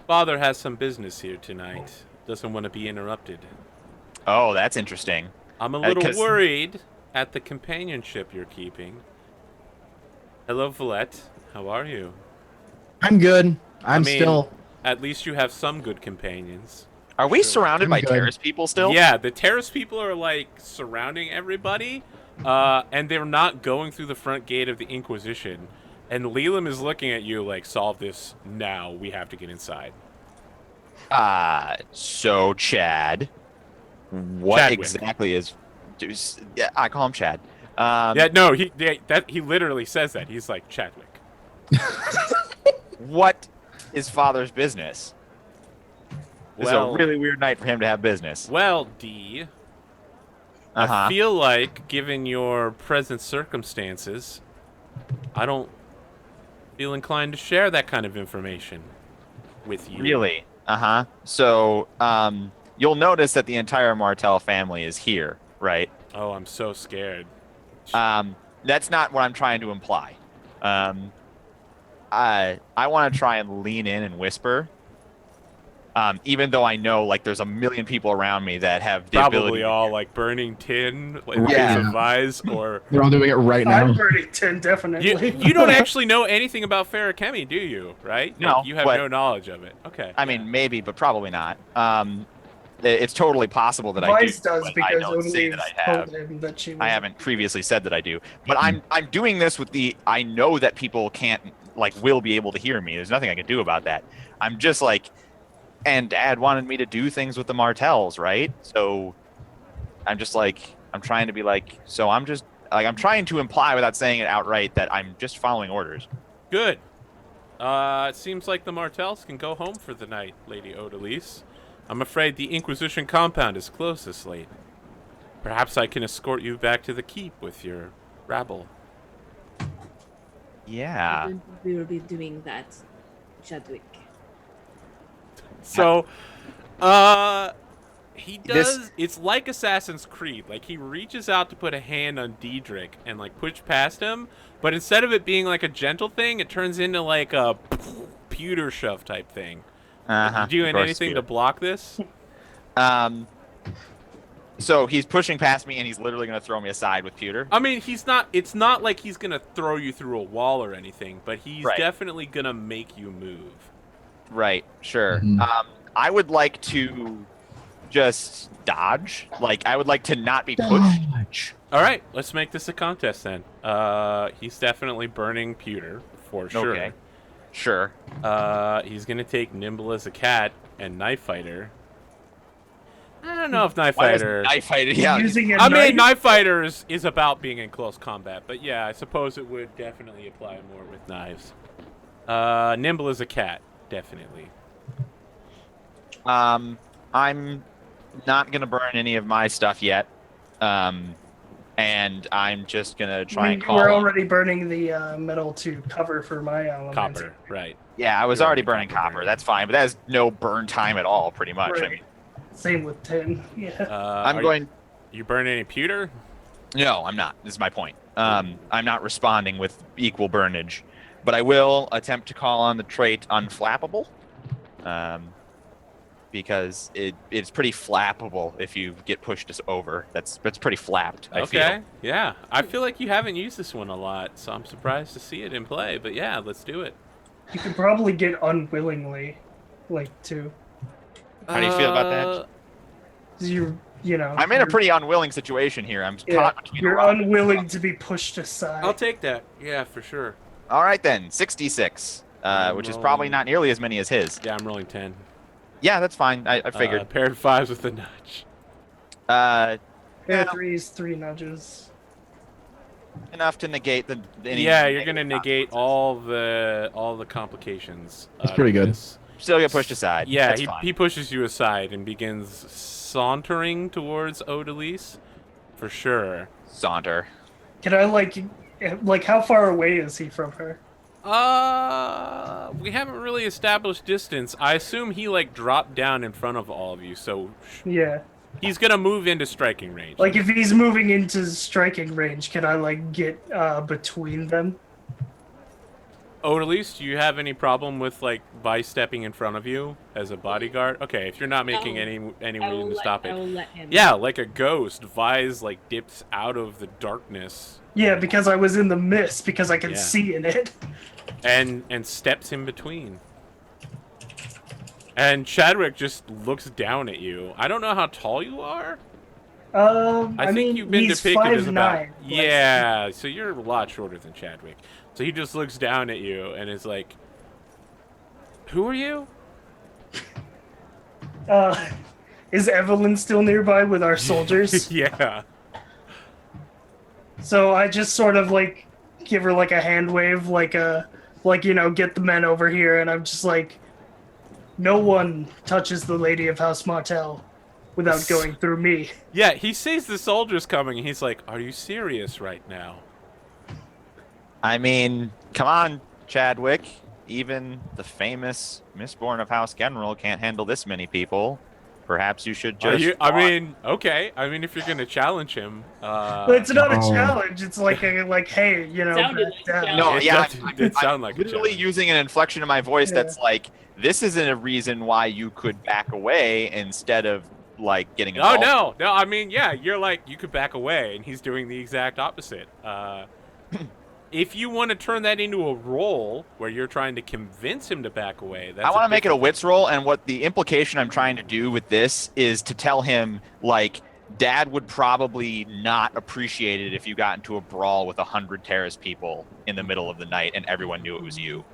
Father has some business here tonight. Doesn't want to be interrupted. Oh, that's interesting. I'm a little 'cause- worried at the companionship you're keeping. Hello, Valette. How are you? I'm good. I'm mean, still. At least you have some good companions. Are we surrounded I'm by good. Terris people still? Yeah, the Terris people are, like, surrounding everybody, and they're not going through the front gate of the Inquisition. And Leland is looking at you like, solve this now. We have to get inside. So Chad, what Chadwick. exactly is? Yeah, I call him Chad. Yeah, no, he literally says that. He's like, Chadwick. What is Father's business? This is Well- a really weird night for him to have business. Well, D, I feel like, given your present circumstances, I don't feel inclined to share that kind of information with you. Really? So, you'll notice that the entire Martell family is here, right? Oh, I'm so scared. That's not what I'm trying to imply. I want to try and lean in and whisper. Even though I know, like, there's a million people around me that have the ability. Probably all like burning tin, like Yeah. of Vyse, or They're all doing it right now. I'm burning 10, definitely. you don't actually know anything about ferrochemy, do you? Right? No, Like, you have but- no knowledge of it. Okay. I mean, maybe, but probably not. It's totally possible that I do. Vyse does but I because don't say Odalys that I have. told him that she was. I haven't previously said that I do, but I'm doing this with the I know that people can't will be able to hear me. There's nothing I can do about that. I'm just like, and Dad wanted me to do things with the Martells, right? So I'm just like, I'm trying to be like, so I'm just like, I'm trying to imply without saying it outright that I'm just following orders. Good. It seems like the Martells can go home for the night, Lady Odalys. I'm afraid the Inquisition compound is closed this late. Perhaps I can escort you back to the keep with your rabble. Yeah. I don't think we will be doing that, Chadwick. So, he does. It's like Assassin's Creed. Like, he reaches out to put a hand on Diedrich and like push past him, but instead of it being like a gentle thing, it turns into like a pewter shove type thing. Uh-huh. You doing anything to block this? So he's pushing past me, and he's literally going to throw me aside with pewter. I mean, he's not. It's not like he's gonna throw you through a wall or anything, but he's Right. definitely gonna make you move. Right. Sure. Mhm. I would like to just dodge. Like, I would like to not be pushed. Dodge. All right, let's make this a contest then. He's definitely burning pewter for sure. Okay. Sure. He's gonna take nimble as a cat and knife fighter. I don't know if knife Why is fighter. knife fighter? Yeah. Using a I mean, knife? knife fighter is about being in close combat, but yeah, I suppose it would definitely apply more with knives. Nimble as a cat, definitely. I'm not gonna burn any of my stuff yet. And I'm just gonna try and call. We're already burning the metal to cover for my element. Copper, right? Yeah, I was You're already already burning copper. That's fine, but that has no burn time at all, pretty much. I Right. mean, Same with tin. Yeah. I'm going. You burn any pewter? No, I'm not. This is my point. I'm not responding with equal burnage, but I will attempt to call on the trait Unflappable, because it's pretty flappable if you get pushed over. That's pretty flapped. I Okay, feel. yeah. I feel like you haven't used this one a lot, so I'm surprised to see it in play. But yeah, let's do it. You could probably get unwillingly, too. How do you feel about that? 'Cause you know. I'm in a pretty unwilling situation here. I'm caught between a You're rock. unwilling to be pushed aside. I'll take that. Yeah, for sure. All right then, 66, which is probably not nearly as many as his. Yeah, I'm rolling 10. Yeah, that's fine. I figured. Paired fives with a nudge. Pair Yeah. threes, 3 nudges. Enough to negate the. any Yeah, you're gonna negative negate consequences. all the complications. That's out pretty of good. this. Still get pushed aside. Yeah, That's he fine. pushes you aside and begins sauntering towards Odalys. For sure. Saunter. Can I how far away is he from her? We haven't really established distance. I assume he dropped down in front of all of you, so Yeah. he's gonna move into striking range. If he's moving into striking range, can I get between them? Odalys, do you have any problem with Vyse stepping in front of you as a bodyguard? Okay, if you're not making any reason to stop I it. will let him. Yeah, like a ghost, Vyse dips out of the darkness Yeah, because I was in the mist because I can Yeah. see in it. and steps in between. And Chadwick just looks down at you. I don't know how tall you are. I think mean, you've been he's depicted as about 5'9". yeah. So you're a lot shorter than Chadwick. So he just looks down at you and is like, "Who are you?" Is Evelyn still nearby with our soldiers? Yeah. So I just sort of give her a hand wave, get the men over here, and I'm just no one touches the Lady of House Martell without going through me. Yeah, he sees the soldiers coming and he's like, "Are you serious right now?" I mean, come on, Chadwick. Even the famous Mistborn of House General can't handle this many people. Perhaps you should just. Okay. I mean, if you're gonna challenge him, But it's not a Oh. challenge. It's hey, Sounded like a challenge. No, It yeah, did sound like a literally challenge. using an inflection in my voice Yeah. that's this isn't a reason why you could back away instead of getting Oh involved. no! I mean, yeah, you're you could back away, and he's doing the exact opposite. If you want to turn that into a roll where you're trying to convince him to back away, that's I want to make it a different- wits roll, and what the implication I'm trying to do with this is to tell him Dad would probably not appreciate it if you got into a brawl with 100 Terris people in the middle of the night and everyone knew it was you.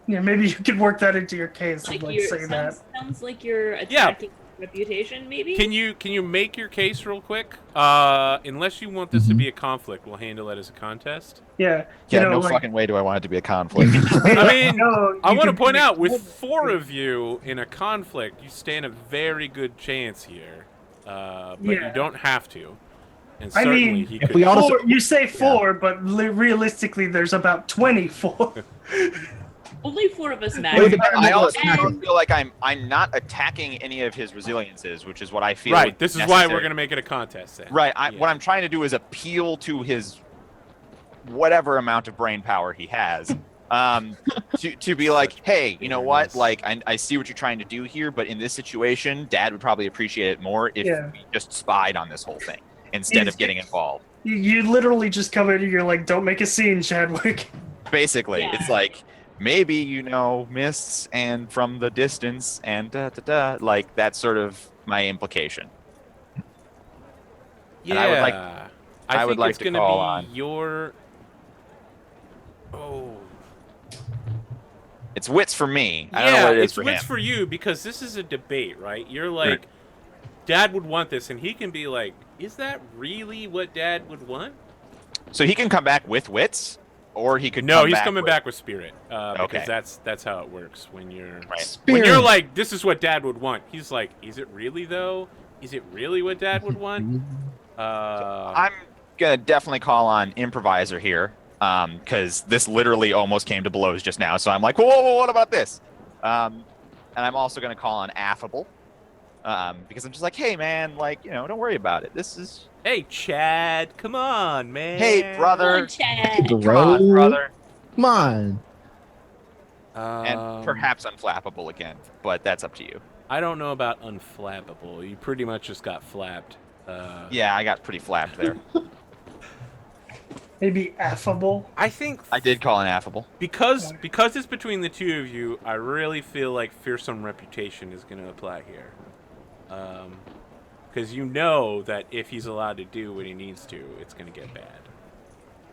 Yeah, maybe you could work that into your case and say that. Sounds like you're Yeah. attacking reputation, maybe. Can you make your case real quick? Unless you want this to be a conflict, we'll handle it as a contest. Yeah. Yeah, You know, no like, fucking way do I want it to be a conflict. I mean, no, I you want to could point be out, with like, 4 of you in a conflict, you stand a very good chance here. But you Yeah. don't have to. And I certainly mean, he if could. we all- Four, you say 4, but realistically, there's about 24. Only 4 of us Well, it matter. depends on I what also And- feel like I'm not attacking any of his resiliences, which is what I feel. Right. This is why necessary. we're going to make it a contest then. Right. Yeah. What I'm trying to do is appeal to his whatever amount of brain power he has. To be like, hey, you know what? Like, I see what you're trying to do here, but in this situation, Dad would probably appreciate it more if Yeah. we just spied on this whole thing instead of getting involved. You literally just come in and you're like, don't make a scene, Chadwick. Basically, Yeah. it's like maybe mists and from the distance and like that's sort of my implication. Yeah. And I would like- I would think like it's to gonna call be on- your. Oh. It's wits for me. I don't know Yeah, what it is it's for wits him. for you because this is a debate, right? You're like, Dad would want this, and he can be like, is that really what Dad would want? So he can come back with wits, or he could. No, come he's back coming with- back with spirit. Okay. Because that's how it works when you're Right. when you're Spirit. like, this is what Dad would want. He's like, is it really though? Is it really what Dad would want? I'm gonna definitely call on improviser here, because this literally almost came to blows just now. So I'm like, whoa, what about this? And I'm also gonna call on affable, because I'm just like, hey man, like don't worry about it. This is Hey, Chad, come on, man. hey brother, Come on, Chad. come on brother, Come on. and perhaps unflappable again, but that's up to you. I don't know about unflappable. You pretty much just got flapped. Yeah, I got pretty flapped there. Maybe affable. I think I did call an affable. because it's between the two of you, I really feel like fearsome reputation is going to apply here. Because you know that if he's allowed to do what he needs to, it's going to get bad.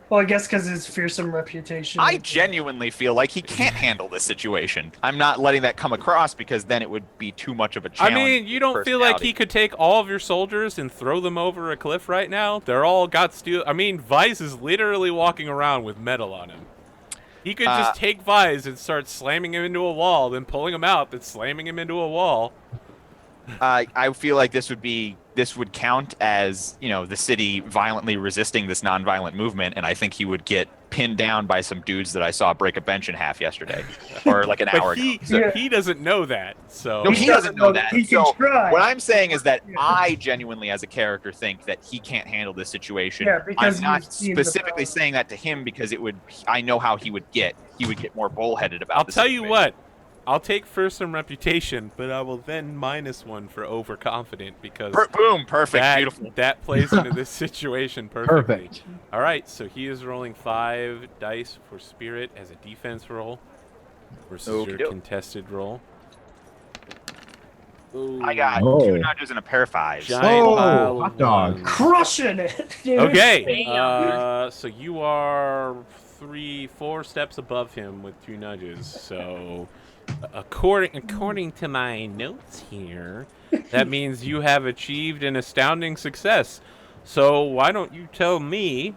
Well, I guess because his fearsome reputation. I genuinely feel like he can't handle this situation. I'm not letting that come across because then it would be too much of a I challenge. mean, you don't feel like he could take all of your soldiers and throw them over a cliff right now? They're all got steel. I mean, Vyse is literally walking around with metal on him. He could just take Vyse and start slamming him into a wall, then pulling him out, then slamming him into a wall. I feel like this would count as the city violently resisting this nonviolent movement, and I think he would get pinned down by some dudes that I saw break a bench in half yesterday, or like an hour But ago. he doesn't know that, so... No, he doesn't know that. He can So try. what I'm saying is that I genuinely, as a character, think that he can't handle this situation. Yeah, because I'm not you've seen the specifically power. saying that to him because I know how he would get. He would get more bullheaded about. I'll the tell you situation. what. I'll take fearsome reputation, but I will then -1 for overconfident because Boom! Perfect. that, Beautiful. that plays into this situation perfectly. Perfect. All right, so he is rolling 5 dice for spirit as a defense roll versus your Okey-doke. contested roll. I got Oh. 2 nudges and a pair of 5s. Giant Oh, pile hot of dog. ones. Crushing it. Dude. Okay, Bam. so you are 4 steps above him with 2 nudges. So, according to my notes here, that means you have achieved an astounding success. So why don't you tell me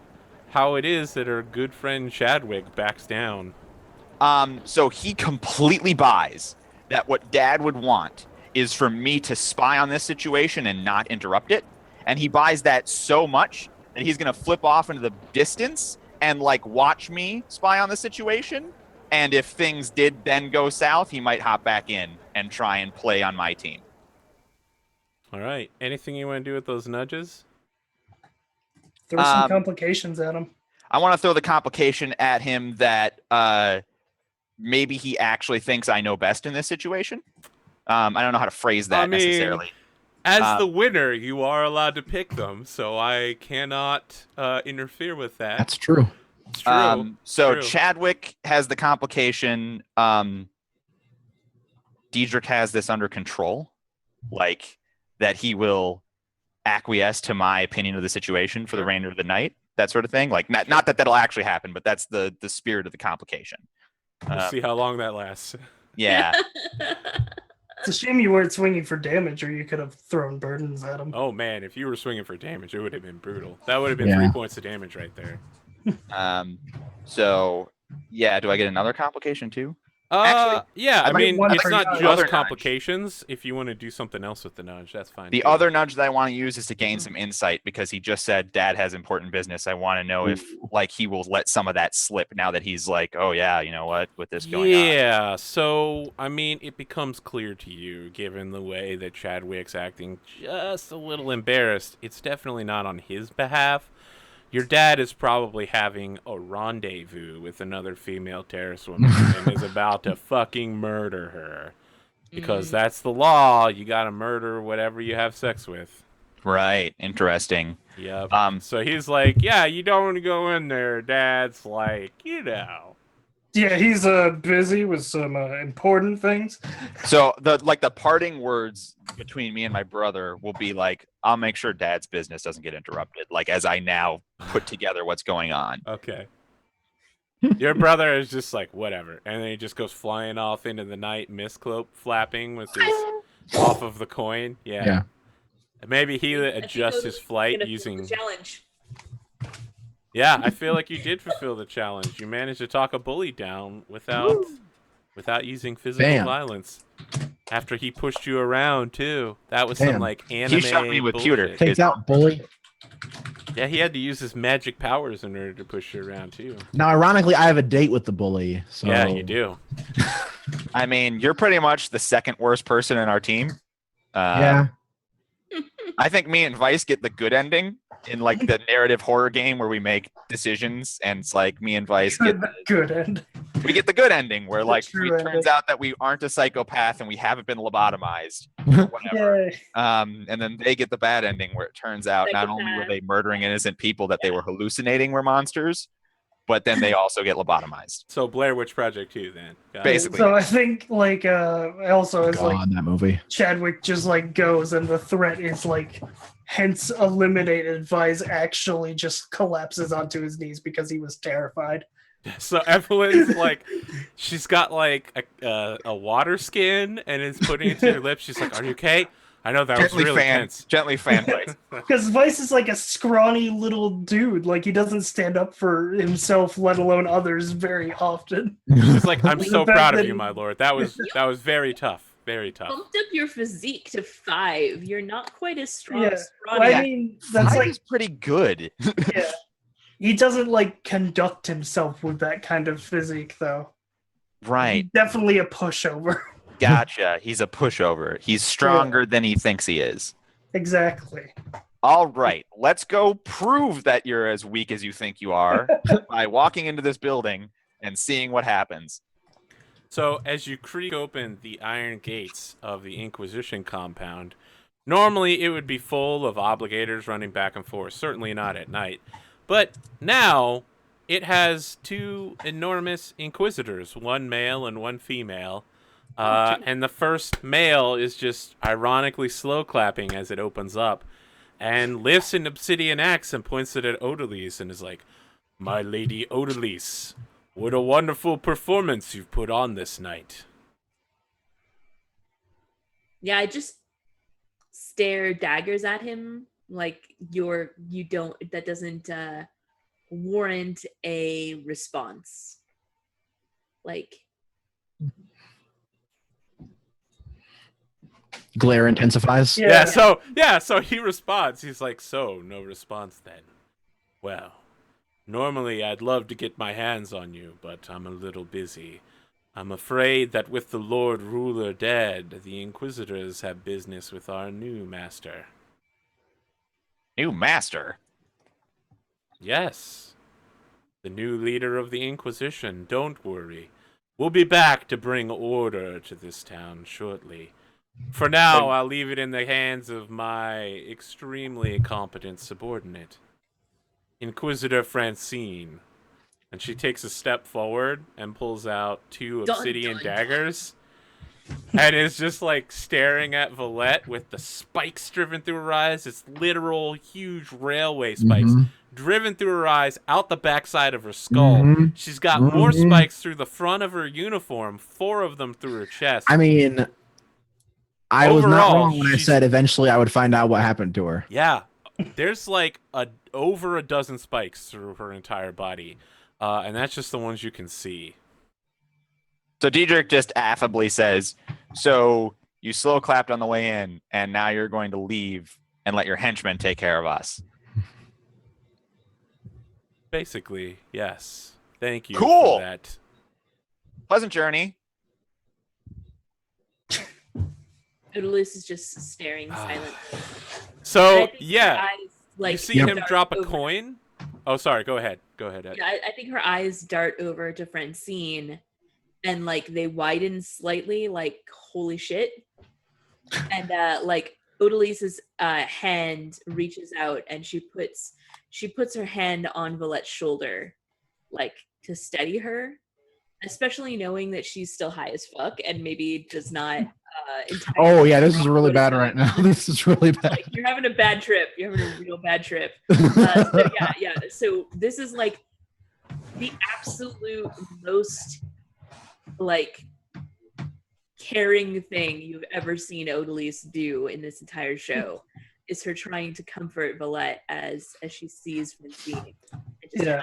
how it is that our good friend Chadwick backs down? So he completely buys that what Dad would want is for me to spy on this situation and not interrupt it. And he buys that so much that he's going to flip off into the distance and like watch me spy on the situation. And if things did then go south, he might hop back in and try and play on my team. All right. Anything you want to do with those nudges? Throw some complications at him. I want to throw the complication at him that maybe he actually thinks I know best in this situation. I don't know how to phrase that I mean, necessarily. As the winner, you are allowed to pick them, so I cannot interfere with that. That's true. It's true. So True. Chadwick has the complication. Diedrich has this under control, like that he will acquiesce to my opinion of the situation for the remainder of the night, that sort of thing. Like not that that'll actually happen, but that's the spirit of the complication. We'll see how long that lasts. Yeah. It's a shame you weren't swinging for damage, or you could have thrown burdens at him. Oh man, if you were swinging for damage, it would have been brutal. That would have been Yeah. 3 points of damage right there. So yeah, do I get another complication too? Yeah, I I mean, want it's for not nudge. Other just nudge. complications. If you want to do something else with the nudge, that's fine. The too. other nudge that I want to use is to gain some insight because he just said Dad has important business. I want to know if like he will let some of that slip now that he's like, oh yeah, you know what, with this going on. Yeah, so I mean, it becomes clear to you, given the way that Chadwick's acting just a little embarrassed. It's definitely not on his behalf. Your dad is probably having a rendezvous with another female Terris woman and is about to fucking murder her. Because that's the law. You gotta murder whatever you have sex with. Right. Interesting. Yep. So he's like, yeah, you don't want to go in there. Dad's like, you know. Yeah, he's busy with some important things. So the parting words between me and my brother will be like, I'll make sure Dad's business doesn't get interrupted. Like as I now put together what's going on. Okay. Your brother is just like, whatever. And then he just goes flying off into the night, mist-cloak flapping with his off of the coin. Yeah. Maybe he adjusts his flight using... challenge. Yeah, I feel like you did fulfill the challenge. You managed to talk a bully down without using physical violence. After he pushed you around, too. That was some, like, anime He shot me with bullshit. pewter. Takes out bully. Yeah, he had to use his magic powers in order to push you around, too. Now, ironically, I have a date with the bully. So Yeah, you do. I mean, you're pretty much the second worst person in our team. Yeah. I think me and Vyse get the good ending in like the narrative horror game where we make decisions, and it's like me and Vyse get Good end. we get the good ending where like true it turns ending. out that we aren't a psychopath and we haven't been lobotomized or whatever. Yay. And then they get the bad ending where it turns out not only were they murdering innocent people that they were hallucinating were monsters, but then they also get lobotomized. So Blair Witch Project 2, then. Got it. Basically. So I think like also it's like God, that movie. Chadwick just like goes and the threat is like hence eliminated. Vyse actually just collapses onto his knees because he was terrified. So Evelyn's like, she's got like a water skin and is putting it to her lips. She's like, "Are you okay?" I know that was really tense. Gently fan Vyse. Because Vyse is like a scrawny little dude. Like he doesn't stand up for himself, let alone others, very often. She's like, "I'm so The fact proud of that- you, my lord. That was very tough, very tough." Bumped up your physique to 5. You're not quite as strong Yeah. as Well, Ronnie. I mean, that's Vyse like is pretty good. yeah. He doesn't like conduct himself with that kind of physique, though. Right. Definitely a pushover. Gotcha. He's a pushover. He's stronger than he thinks he is. Exactly. All right. Let's go prove that you're as weak as you think you are by walking into this building and seeing what happens. So as you creak open the iron gates of the Inquisition compound, normally it would be full of obligators running back and forth. Certainly not at night. But now it has 2 enormous inquisitors, one male and one female. And the first male is just ironically slow clapping as it opens up and lifts an obsidian axe and points it at Odalys and is like, "My lady Odalys, what a wonderful performance you've put on this night." Yeah, I just stare daggers at him like that doesn't warrant a response. Like Glare intensifies. Yeah. So he responds. He's like, "So, no response then. Well, normally I'd love to get my hands on you, but I'm a little busy. I'm afraid that with the Lord Ruler dead, the Inquisitors have business with our new master." New master. "Yes. The new leader of the Inquisition. Don't worry. We'll be back to bring order to this town shortly. For now, I'll leave it in the hands of my extremely competent subordinate, Inquisitor Francine." And she takes a step forward and pulls out 2 Dun, obsidian dun. daggers and is just like staring at Valette with the spikes driven through her eyes. It's literal huge railway spikes driven through her eyes, out the backside of her skull. She's got more spikes through the front of her uniform, 4 of them through her chest. I mean, I was not Overall, wrong when I said eventually I would find out what happened to her. Yeah, there's like over a dozen spikes through her entire body, and that's just the ones you can see. So Diedrich just affably says, "So you slow clapped on the way in, and now you're going to leave and let your henchmen take care of us." Basically, yes. Thank you Cool. for that. Pleasant journey. Odalys is just staring silently. So And I think her yeah, eyes, like, you see him dart drop a over- coin. Oh, sorry. Go ahead. Go ahead. Ed. Yeah, I think her eyes dart over to Francine, and like they widen slightly, like holy shit. And like Odalys's hand reaches out, and she puts her hand on Valette's shoulder, like to steady her, especially knowing that she's still high as fuck and maybe does not. Oh yeah, this is really bad right now. This is really bad. Like, you're having a bad trip. You're having a real bad trip. So yeah. So this is like the absolute most like caring thing you've ever seen Odalys do in this entire show. Is her trying to comfort Valette as she sees Francine. Yeah.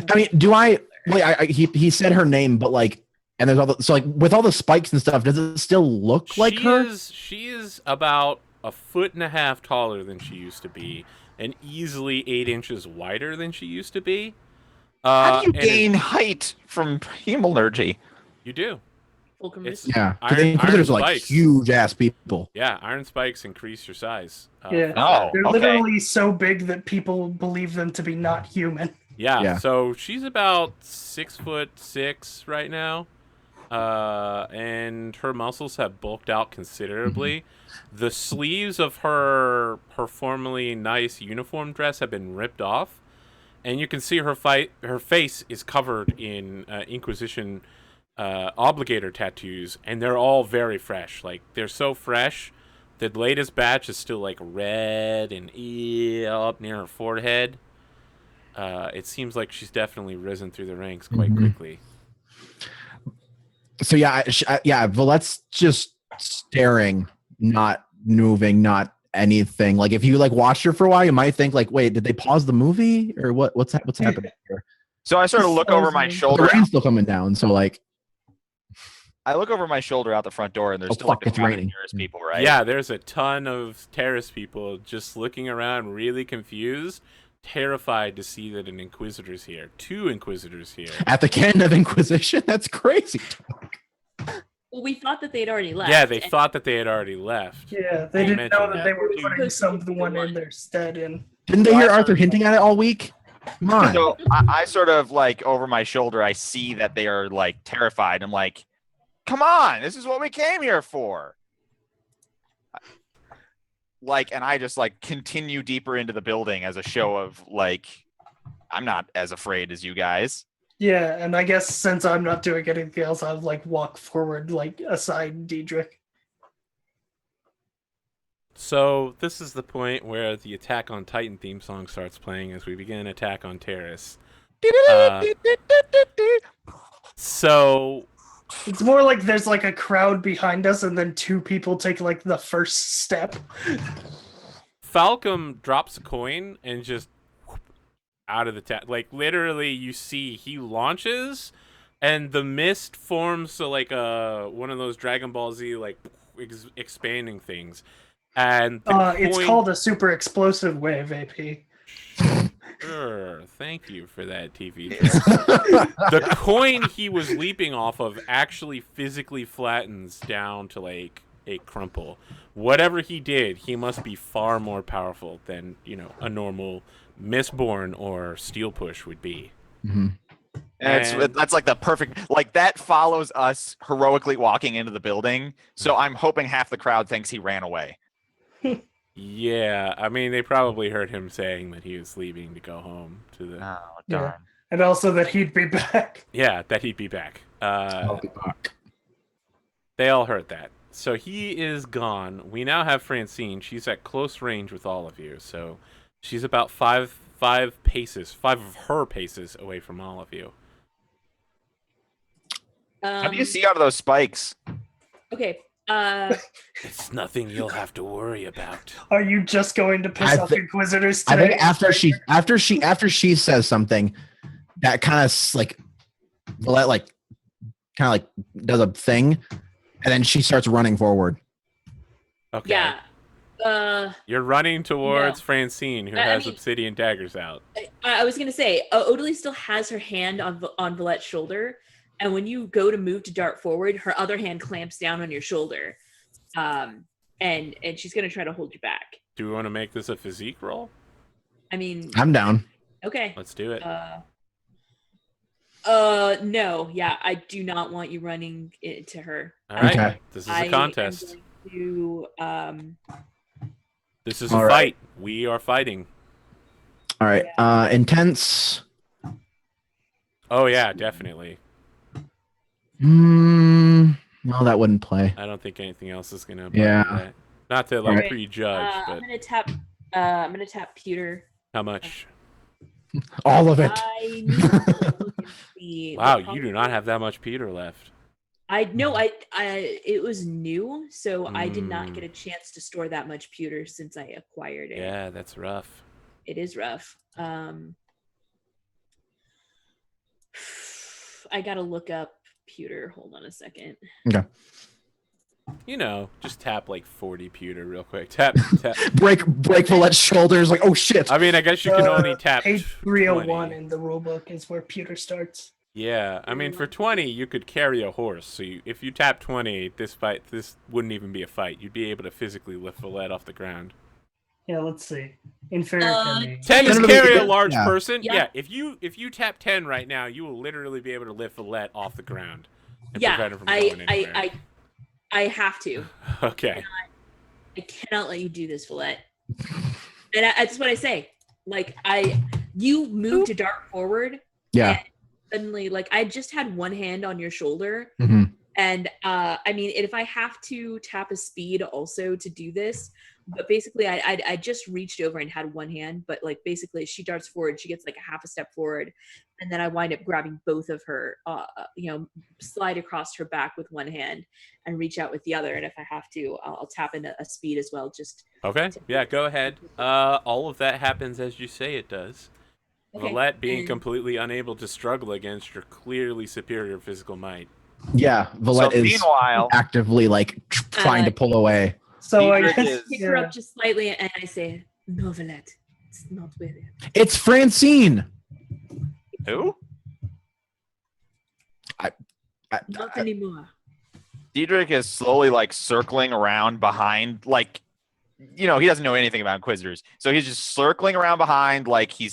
I mean, do I? Wait, he said her name, but like, and there's all the, so like with all the spikes and stuff, does it still look like her? She is about 1.5 feet taller than she used to be, and easily 8 inches wider than she used to be. How do you and gain height from hemalurgy? You do. Fulcrum It's- is- Yeah, because Iron- the Inquisitors are iron like spikes. huge ass people. Yeah, iron spikes increase your size. Yeah. Oh, They're okay. literally so big that people believe them to be not human. Yeah, so she's about 6'6" right now, and her muscles have bulked out considerably. Mm-hmm. The sleeves of her formerly nice uniform dress have been ripped off, and you can see her face is covered in Inquisition obligator tattoos, and they're all very fresh. Like, they're so fresh. The latest batch is still like red and up near her forehead. It seems like she's definitely risen through the ranks quite quickly. So yeah, Valette's just staring, not moving, not anything. Like if you like watched her for a while, you might think like, wait, did they pause the movie or what's happening here? So I sort of look over my The shoulder. rain's still coming down, so like, I look over my shoulder out the front door, and there's Oh, still like fuck, the it's crowd of raining. Terris people, right? Yeah, there's a ton of Terris people just looking around, really confused, terrified to see that an Inquisitor's here. 2 Inquisitors here. at the canon of Inquisition, that's crazy. Well, we thought that they'd already left. Yeah, they and- thought that they had already left. Yeah, they I didn't know mentioned that they that. were Dude. putting someone in their stead. And Didn't they hear Arthur hinting at it all week? Come on. So I sort of like over my shoulder, I see that they are like terrified. I'm like, come on, this is what we came here for. Like, and I just like continue deeper into the building as a show of like, I'm not as afraid as you guys. yeah, and I guess since I'm not doing anything else, I'll like walk forward, like aside Diedrich. So this is the point where the Attack on Titan theme song starts playing as we begin Attack on Terris. So It's more like there's like a crowd behind us, and then 2 people take like the first step. Falcom drops a coin and just out of the like literally you see he launches and the mist forms to like one of those Dragon Ball Z like expanding things, and the It's coin- called a super explosive wave, AP. Sure, thank you for that TV joke. The coin he was leaping off of actually physically flattens down to like a crumple. Whatever he did, he must be far more powerful than, a normal Mistborn or Steel Push would be. Mm-hmm. And that's like the perfect, like that follows us heroically walking into the building. So I'm hoping half the crowd thinks he ran away. Yeah, I mean, they probably heard him saying that he was leaving to go home to the... Oh, Yeah. darn. And also that he'd be back. Yeah, that he'd be back. I'll be back. They all heard that. So he is gone. We now have Francine. She's at close range with all of you. So she's about five of her paces away from all of you. How do you see out of those spikes? Okay, It's nothing you'll have to worry about. Are you just going to piss off Inquisitors I today? think after she says something, that kind of like Valette like kind of like does a thing, and then she starts running forward. Okay. Yeah. You're running towards No. Francine, who I has mean- obsidian daggers out. I was gonna say, Odalys still has her hand on Valette's shoulder, and when you go to move to dart forward, her other hand clamps down on your shoulder, and she's gonna try to hold you back. Do we want to make this a physique roll? I mean, I'm down. okay. Let's do it. No, yeah, I do not want you running into her. All right. Okay. This is a contest. I am going This is a All fight. right. We are fighting. All right. Intense. Oh yeah, definitely. No, that wouldn't play. I don't think anything else is gonna. Yeah. That. Not to like Alright. prejudge, I'm but I'm gonna tap pewter. how much? All of it. I need to look and see. Wow, But you do not have that much Peter left. I it was new, so I did not Mm. get a chance to store that much pewter since I acquired it. Yeah, that's rough. It is rough. I gotta look up pewter. Hold on a second. Okay. You know, just tap like 40 pewter real quick. Tap, tap. Break Valette's shoulders. Like, oh shit. I mean, I guess you can only tap Page 301 20. in the rulebook is where pewter starts. Yeah, I mean, for 20, you could carry a horse. So if you tap 20, this wouldn't even be a fight. You'd be able to physically lift Valette off the ground. Yeah, let's see. Inferior Uh, pending. 10 is No, carry a yeah. large Yeah. person. Yeah. Yeah, if you tap 10 right now, you will literally be able to lift Valette off the ground and Yeah, prevent her from going anywhere. I have to. Okay. I cannot let you do this, Valette. And that's what I say. Like you moved to dart forward. Yeah. And suddenly, like I just had one hand on your shoulder, hmm and I mean, if I have to tap a speed also to do this, but basically, I just reached over and had one hand, but like basically, she darts forward, she gets like a half a step forward, and then I wind up grabbing both of her, slide across her back with one hand and reach out with the other, and if I have to, I'll tap in a speed as well. Just Okay. Yeah, go ahead. All of that happens as you say it does. okay. Valette being And- completely unable to struggle against your clearly superior physical might. Yeah. Valette So is meanwhile, actively like trying to pull away. So I Diedrich guess is- pick her up just slightly, and I say, "No, Valette, it's not with it." It's Francine. who? Not anymore. Diedrich is slowly like circling around behind, like, he doesn't know anything about Inquisitors, so he's just circling around behind, like he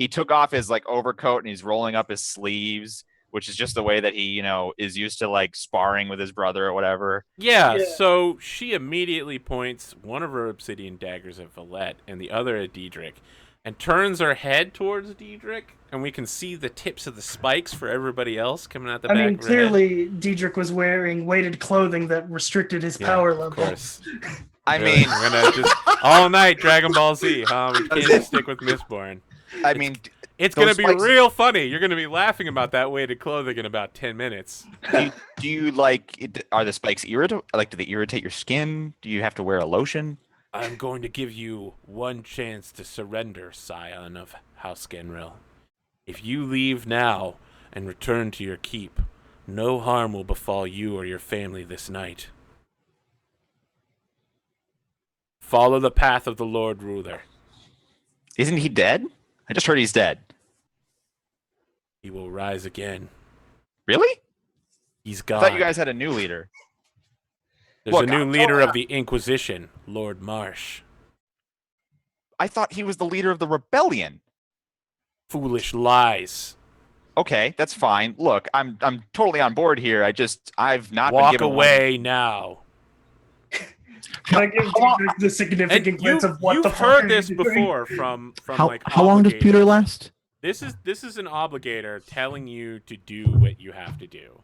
took off his like overcoat and he's rolling up his sleeves, which is just the way that he is used to like sparring with his brother or whatever. Yeah, Yeah. so she immediately points one of her obsidian daggers at Valette and the other at Diedrich, and turns her head towards Diedrich, and we can see the tips of the spikes for everybody else coming out the I back mean, of her head. clearly Diedrich was wearing weighted clothing that restricted his Yeah, power of level. course. I Really, mean, we're gonna just all night Dragon Ball Z, huh? We can't just stick with Mistborn. I mean, It's Those gonna be spikes- real funny. You're gonna be laughing about that weighted clothing in about 10 minutes. do you like? Are the spikes irritate? Like, do they irritate your skin? Do you have to wear a lotion? I'm going to give you one chance to surrender, scion of House Genril. If you leave now and return to your keep, no harm will befall you or your family this night. Follow the path of the Lord Ruler. Isn't he dead? I just heard he's dead. He will rise again. Really? He's I gone. thought you guys had a new leader. There's Look, a new I'm leader telling- of the Inquisition, Lord Marsh. I thought he was the leader of the rebellion. Foolish lies. Okay, that's fine. Look, I'm totally on board here. I've not been Walk given away now. Can I give How long- Diedrich the significant And glance of what you've the fuck heard are this you doing? before from How like long does obligators. pewter last? This is an obligator telling you to do what you have to do.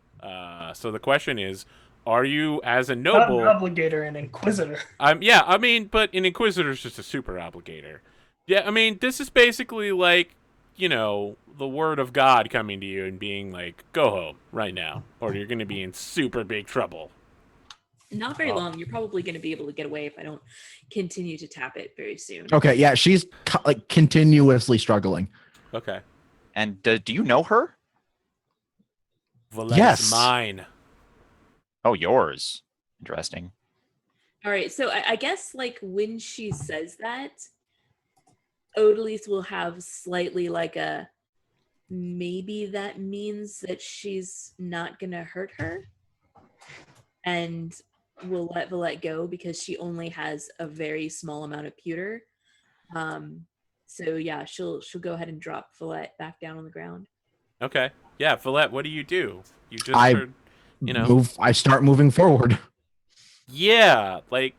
So the question is, are you as a Not noble? an obligator, an inquisitor. Yeah, I mean, but an inquisitor is just a super obligator. Yeah, I mean, this is basically like, the word of God coming to you and being like, go home right now, or you're going to be in super big trouble. Not very long. You're probably going to be able to get away if I don't continue to tap it very soon. Okay, yeah, she's like continuously struggling. Okay. And do you know her? Valette's Yes. mine. Oh, yours. Interesting. All right. So I guess like when she says that, Odalys will have slightly like a maybe that means that she's not going to hurt her. And will let Valette go because she only has a very small amount of pewter. So yeah, she'll go ahead and drop Valette back down on the ground. Okay. Yeah, Valette, what do? You just heard, I start moving forward. Yeah, like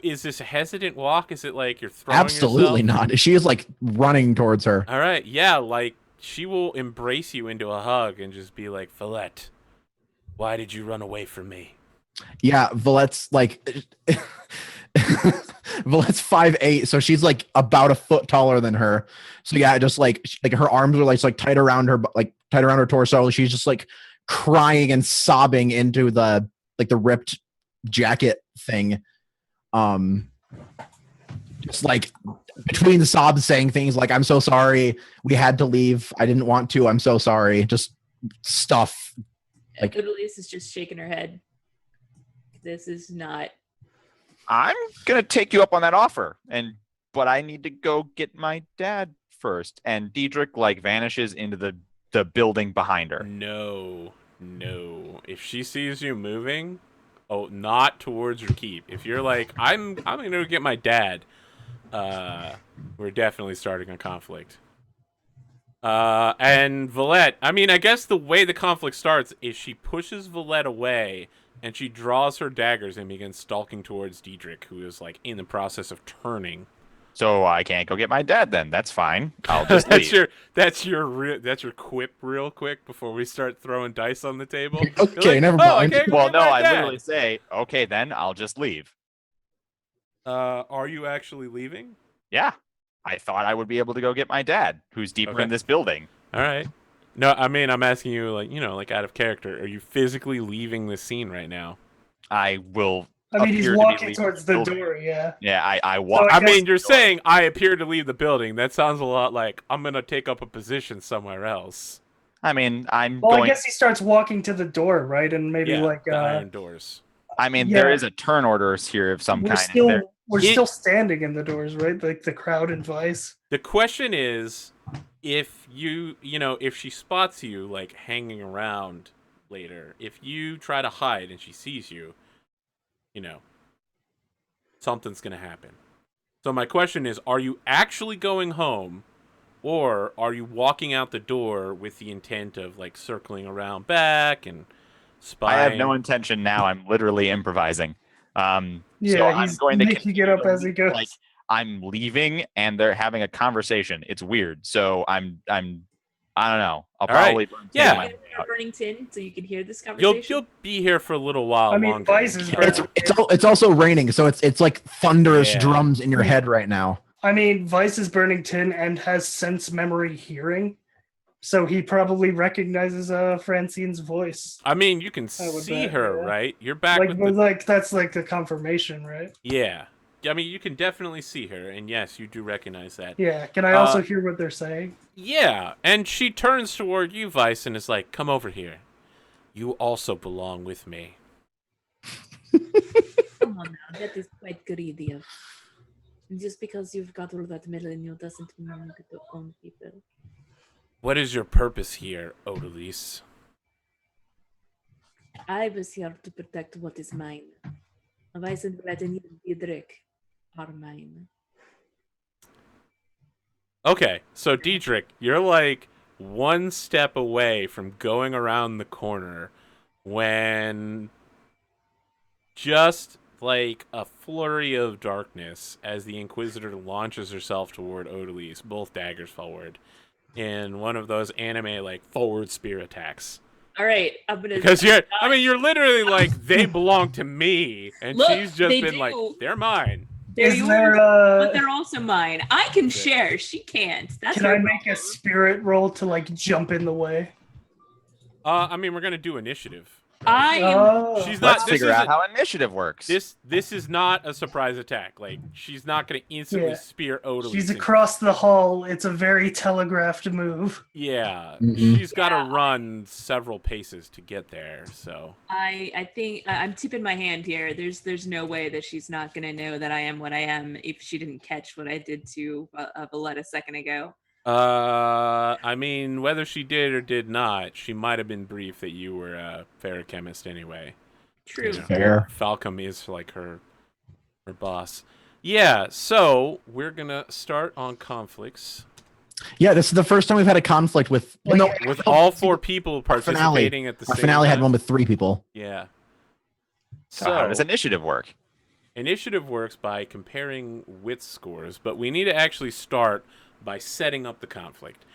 is this a hesitant walk? Is it like you're throwing Absolutely yourself? not. She is like running towards her. All right. Yeah, like she will embrace you into a hug and just be like, "Valette, why did you run away from me?" Yeah, Valette's like Valette's 5'8", so she's like about a foot taller than her. So yeah, just like her arms are like tight around her, like tight around her torso. She's just like crying and sobbing into the ripped jacket thing. Just like between the sobs saying things like, "I'm so sorry. We had to leave. I didn't want to. I'm so sorry." Just stuff. Like Odalys is just shaking her head. This is not. I'm gonna take you up on that offer, but I need to go get my dad first. And Diedrich like vanishes into the building behind her. No. If she sees you moving, not towards your keep. If you're like, I'm gonna go get my dad, we're definitely starting a conflict. And Valette, I mean, I guess the way the conflict starts is she pushes Valette away and she draws her daggers and begins stalking towards Diedrich, who is like in the process of turning. So I can't go get my dad then. That's fine. I'll just leave. That's your quip real quick before we start throwing dice on the table. Okay, like, never mind. Well, no, I literally say, okay, then I'll just leave. Are you actually leaving? Yeah. I thought I would be able to go get my dad, who's deeper in this building. All right. No, I mean, I'm asking you, like, like out of character. Are you physically leaving the scene right now? I will. I mean, he's walking towards the door, yeah. Yeah, I walk. I mean, you're saying I appear to leave the building. That sounds a lot like I'm going to take up a position somewhere else. I mean, I'm well, going... I guess he starts walking to the door, right? And maybe the iron doors. I mean, there is a turn order here of some kind. We're still standing in the doors, right? Like the crowd in Vyse. The question is, if if she spots you like hanging around later, if you try to hide and she sees you, something's gonna happen. So my question is, are you actually going home, or are you walking out the door with the intent of like circling around back and spying? I have no intention now. I'm literally improvising. So I'm going to make you get up as he goes. Like I'm leaving and they're having a conversation. It's weird. So I don't know. I'll probably burning tin so you can hear this conversation. You'll be here for a little while longer. It's also raining, so it's like thunderous drums in your head right now. I mean, Vyse is burning tin and has sense memory hearing, so he probably recognizes Francine's voice. I mean, you can see her, right? You're back that's like the confirmation, right? Yeah. I mean, you can definitely see her, and yes, you do recognize that. Yeah. Can I also hear what they're saying? Yeah, and she turns toward you, Vyse, and is like, "Come over here. You also belong with me." Come on now, that is quite greedy. Just because you've got all that metal in you doesn't mean you get to own people. What is your purpose here, Odalys? I was here to protect what is mine. Vyse and Valette and Diedrich are mine. Okay, so Diedrich, you're like one step away from going around the corner when just like a flurry of darkness as the Inquisitor launches herself toward Odalys, both daggers forward, in one of those anime like forward spear attacks. All right, I'm gonna. Because you're literally like, they belong to me, and look, she's just been like, they're mine. They're yours, but they're also mine. I can share. She can't. That's can I make a spirit roll to like jump in the way? I mean, we're gonna do initiative. I am. Oh. She's Let's not. This figure out isn't- how initiative works. This is not a surprise attack. Like, she's not going to instantly Yeah. spear Odalys. She's across the hall. It's a very telegraphed move. Yeah, Mhm. she's got to run several paces to get there. So I think I'm tipping my hand here. There's no way that she's not gonna know that I am what I am if she didn't catch what I did to Valette a second ago. I mean, whether she did or did not, she might have been briefed that you were a ferrochemist anyway. True. You know, Fair. Falcom is like her boss. Yeah, so we're gonna start on conflicts Yeah, this is the first time we've had a conflict with with all 4 people participating at the Our same finale had time. one with 3 people. Yeah. So how does initiative work? Initiative works by comparing wit scores, but we need to actually start by setting up the conflict.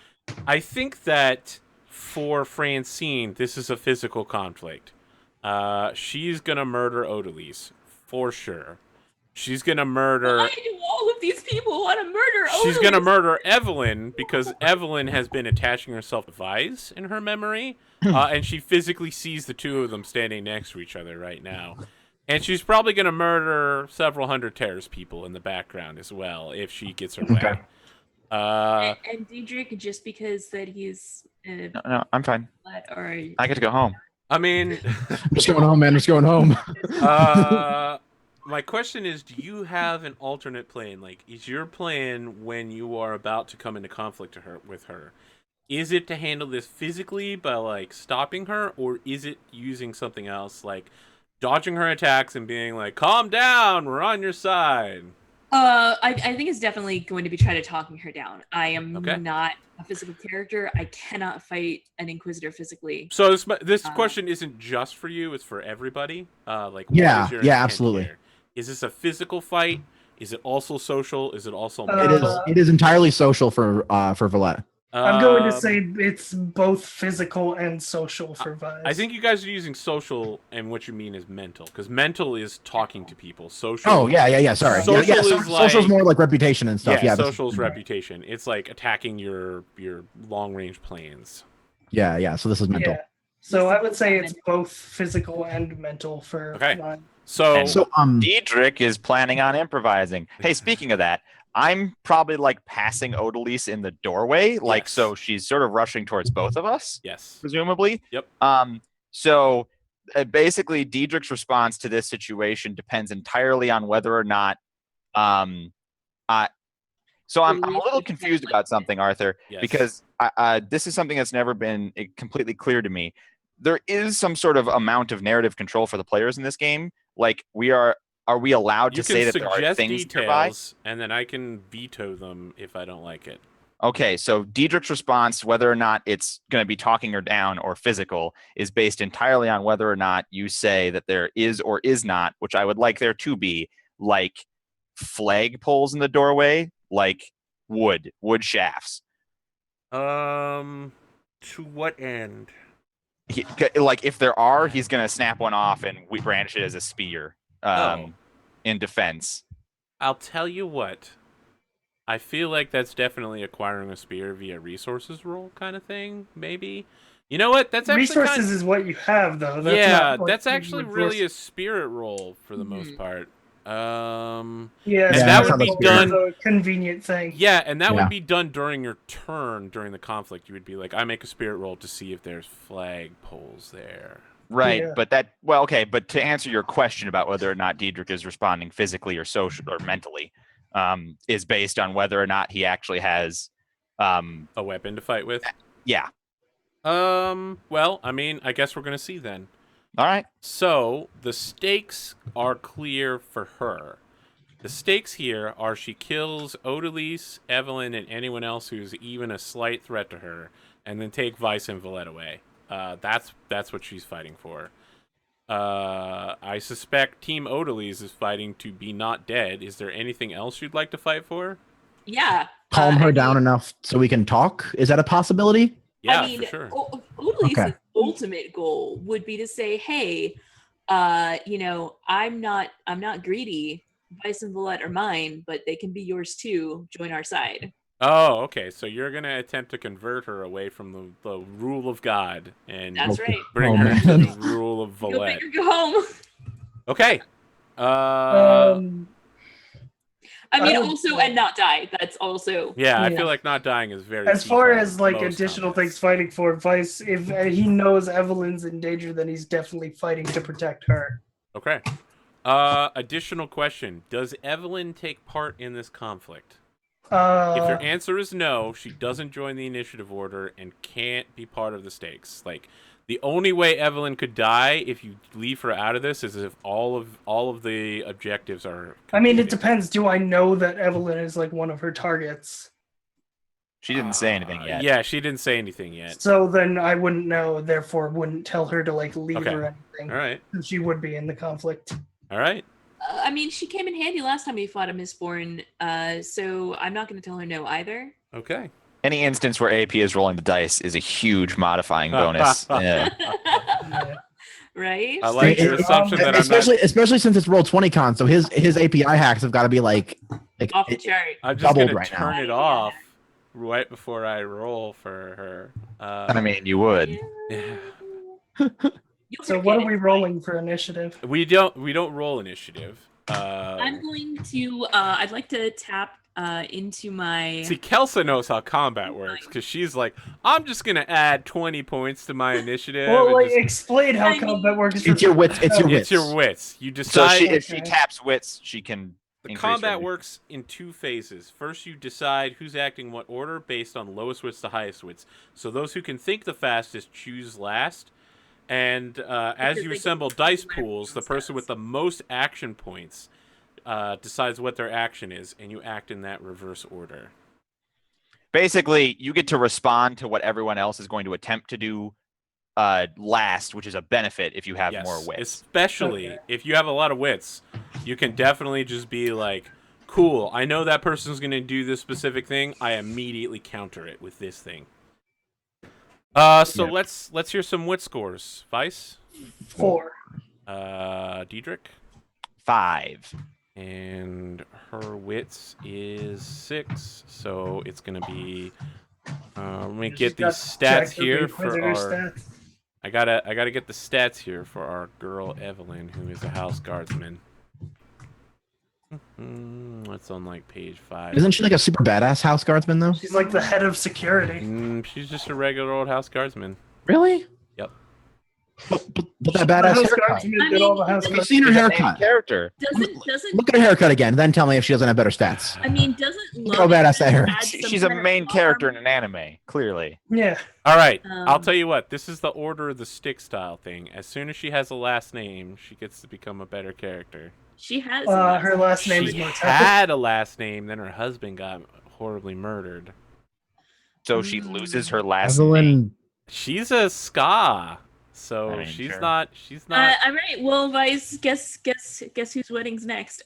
I think that for Francine, this is a physical conflict. She's gonna murder Odalys for sure. She's gonna murder. Why do all of these people want to murder? She's Odalys? gonna murder Evelyn because Evelyn has been attaching herself to Vyse in her memory, and she physically sees the 2 of them standing next to each other right now. And she's probably gonna murder several hundred Terris people in the background as well if she gets her way. Okay. And Diedrich, just because that he's No, I'm fine. or I get to go home. I mean, I'm just going home, man. Just going home. my question is, do you have an alternate plan? Like, is your plan when you are about to come into conflict with her? Is it to handle this physically by like stopping her, or is it using something else like dodging her attacks and being like, "Calm down, we're on your side"? I think it's definitely going to be trying to talking her down. I am Okay. not a physical character. I cannot fight an Inquisitor physically. So this question isn't just for you; it's for everybody. Like, what Yeah, is your yeah, intent absolutely. here? Is this a physical fight? Is it also social? Is it also It mental? It is entirely social for Valette. I'm going to say it's both physical and social for Vyse. I think you guys are using social, and what you mean is mental, because mental is talking to people. Social. Oh yeah. Sorry. Social yeah, is social's like- more like reputation and stuff. Yeah, Yeah, social's reputation. It's like attacking your long range plans. yeah. So this is mental. Yeah. So I would say it's both physical and mental for Okay. mine. So, And- So Diedrich is planning on improvising. Hey, speaking of that, I'm probably like passing Odalys in the doorway, like Yes. so she's sort of rushing towards both of us, yes. presumably. Yep. So basically, Diedrich's response to this situation depends entirely on whether or not, So I'm a little confused about something, Arthur, Yes. because this is something that's never been completely clear to me. There is some sort of amount of narrative control for the players in this game. Like, are we allowed You to can say that there are suggest things nearby? details, and then I can veto them if I don't like it. Okay, so Diedrich's response, whether or not it's going to be talking her down or physical, is based entirely on whether or not you say that there is or is not, which I would like there to be, like flag poles in the doorway, like wood shafts. To what end? Like if there are, he's going to snap one off and we brandish it as a spear in defense. I'll tell you what. I feel like that's definitely acquiring a spear via resources roll kind of thing, maybe. You know what? That's actually Resources is what you have, though. That's yeah, not what that's you actually would really a force- spirit roll for the most part. Yeah, and Yeah, that that's would be how the done. a convenient thing. Yeah, and that Yeah. would be done during your turn during the conflict. You would be like, I make a spirit roll to see if there's flag poles there. Right, Yeah. but to answer your question about whether or not Diedrich is responding physically or social or mentally, is based on whether or not he actually has, A weapon to fight with. yeah. Well, I mean, I guess we're gonna see then. All right. So the stakes are clear for her. The stakes here are she kills Odalys, Evelyn, and anyone else who's even a slight threat to her, and then take Vyse and Valette away. That's what she's fighting for. I suspect Team Odalys is fighting to be not dead. Is there anything else you'd like to fight for? Yeah. calm her I down mean- enough so we can talk. Is that a possibility? Yeah, I mean, for sure. Odalys' Okay. ultimate goal would be to say, "Hey, I'm not greedy. Vyse and Valette are mine, but they can be yours too. Join our side." Oh, okay. So you're gonna attempt to convert her away from the rule of God and That's right. bring Oh, her man. to the rule of Go Valette. big or go home. Okay. I mean, I would also, say- and not die. That's also. Yeah, I Yeah. feel like not dying is very. As key far for as like most additional combats. things fighting for Vyse, if he knows Evelyn's in danger, then he's definitely fighting to protect her. Okay. Additional question: does Evelyn take part in this conflict? If your answer is no, she doesn't join the initiative order and can't be part of the stakes. Like, the only way Evelyn could die if you leave her out of this is if all of the objectives are I mean, it completed. depends. Do I know that Evelyn is like one of her targets? She didn't say anything yet. Yeah, she didn't say anything yet. So then I wouldn't know, therefore wouldn't tell her to like leave Okay. or anything. All right. She would be in the conflict. All right. I mean, she came in handy last time we fought a Mistborn, so I'm not going to tell her no either. Okay. Any instance where AP is rolling the dice is a huge modifying bonus. Yeah. Yeah. Right? I like your assumption that I'm especially since it's roll 20 con, so his API hacks have got to be like Off the chart. I'm just doubled gonna right now. turn it off right before I roll for her. I mean, you would. Yeah. You'll So forget what are it. we rolling for initiative? We don't roll initiative. I'm going to. I'd like to tap into my. See, Kelsa knows how combat works because she's like, I'm just gonna add 20 points to my initiative. Well, and like just- explain how I mean- combat works. It's your wits. It's your it's wits. your wits. You So decide. if she Okay. taps wits, she can. The increase combat her- works in two phases. First, you decide who's acting what order based on lowest wits to highest wits. So those who can think the fastest choose last. And as Because you they assemble get dice less pools, the person with the most action points decides what their action is, and you act in that reverse order. Basically, you get to respond to what everyone else is going to attempt to do last, which is a benefit if you have Yes, more wits. especially Okay. if you have a lot of wits, you can definitely just be like, cool, I know that person's going to do this specific thing. I immediately counter it with this thing. So Yeah. let's hear some wit scores. Vyse, 4. Diedrich, 5. and her wits is 6. So it's going to be. Let me get these stats here for our. I gotta get the stats here for our girl Evelyn, who is a house guardsman. It's on like page 5. Isn't she like a super badass house guardsman though? She's like the head of security. She's just a regular old house guardsman. Really? Yep. But that The badass house haircut. guardsman I did all the mean, house Have you guards. seen her She's a main haircut? character. Doesn't Look at her haircut again, then tell me if she doesn't have better stats. I mean, doesn't Look how badass that hair is. She's a main character in an anime, clearly. Yeah. All right, I'll Um, tell you what. This is the order of the stick style thing. As soon as she has a last name, she gets to become a better character. She has. Her last name is She Mortecca. had a last name, then her husband got horribly murdered. So she loses her last name. Evelyn. She's a ska, so I mean, she's sure. not. She's not. All right. Well, Vyse, guess whose wedding's next?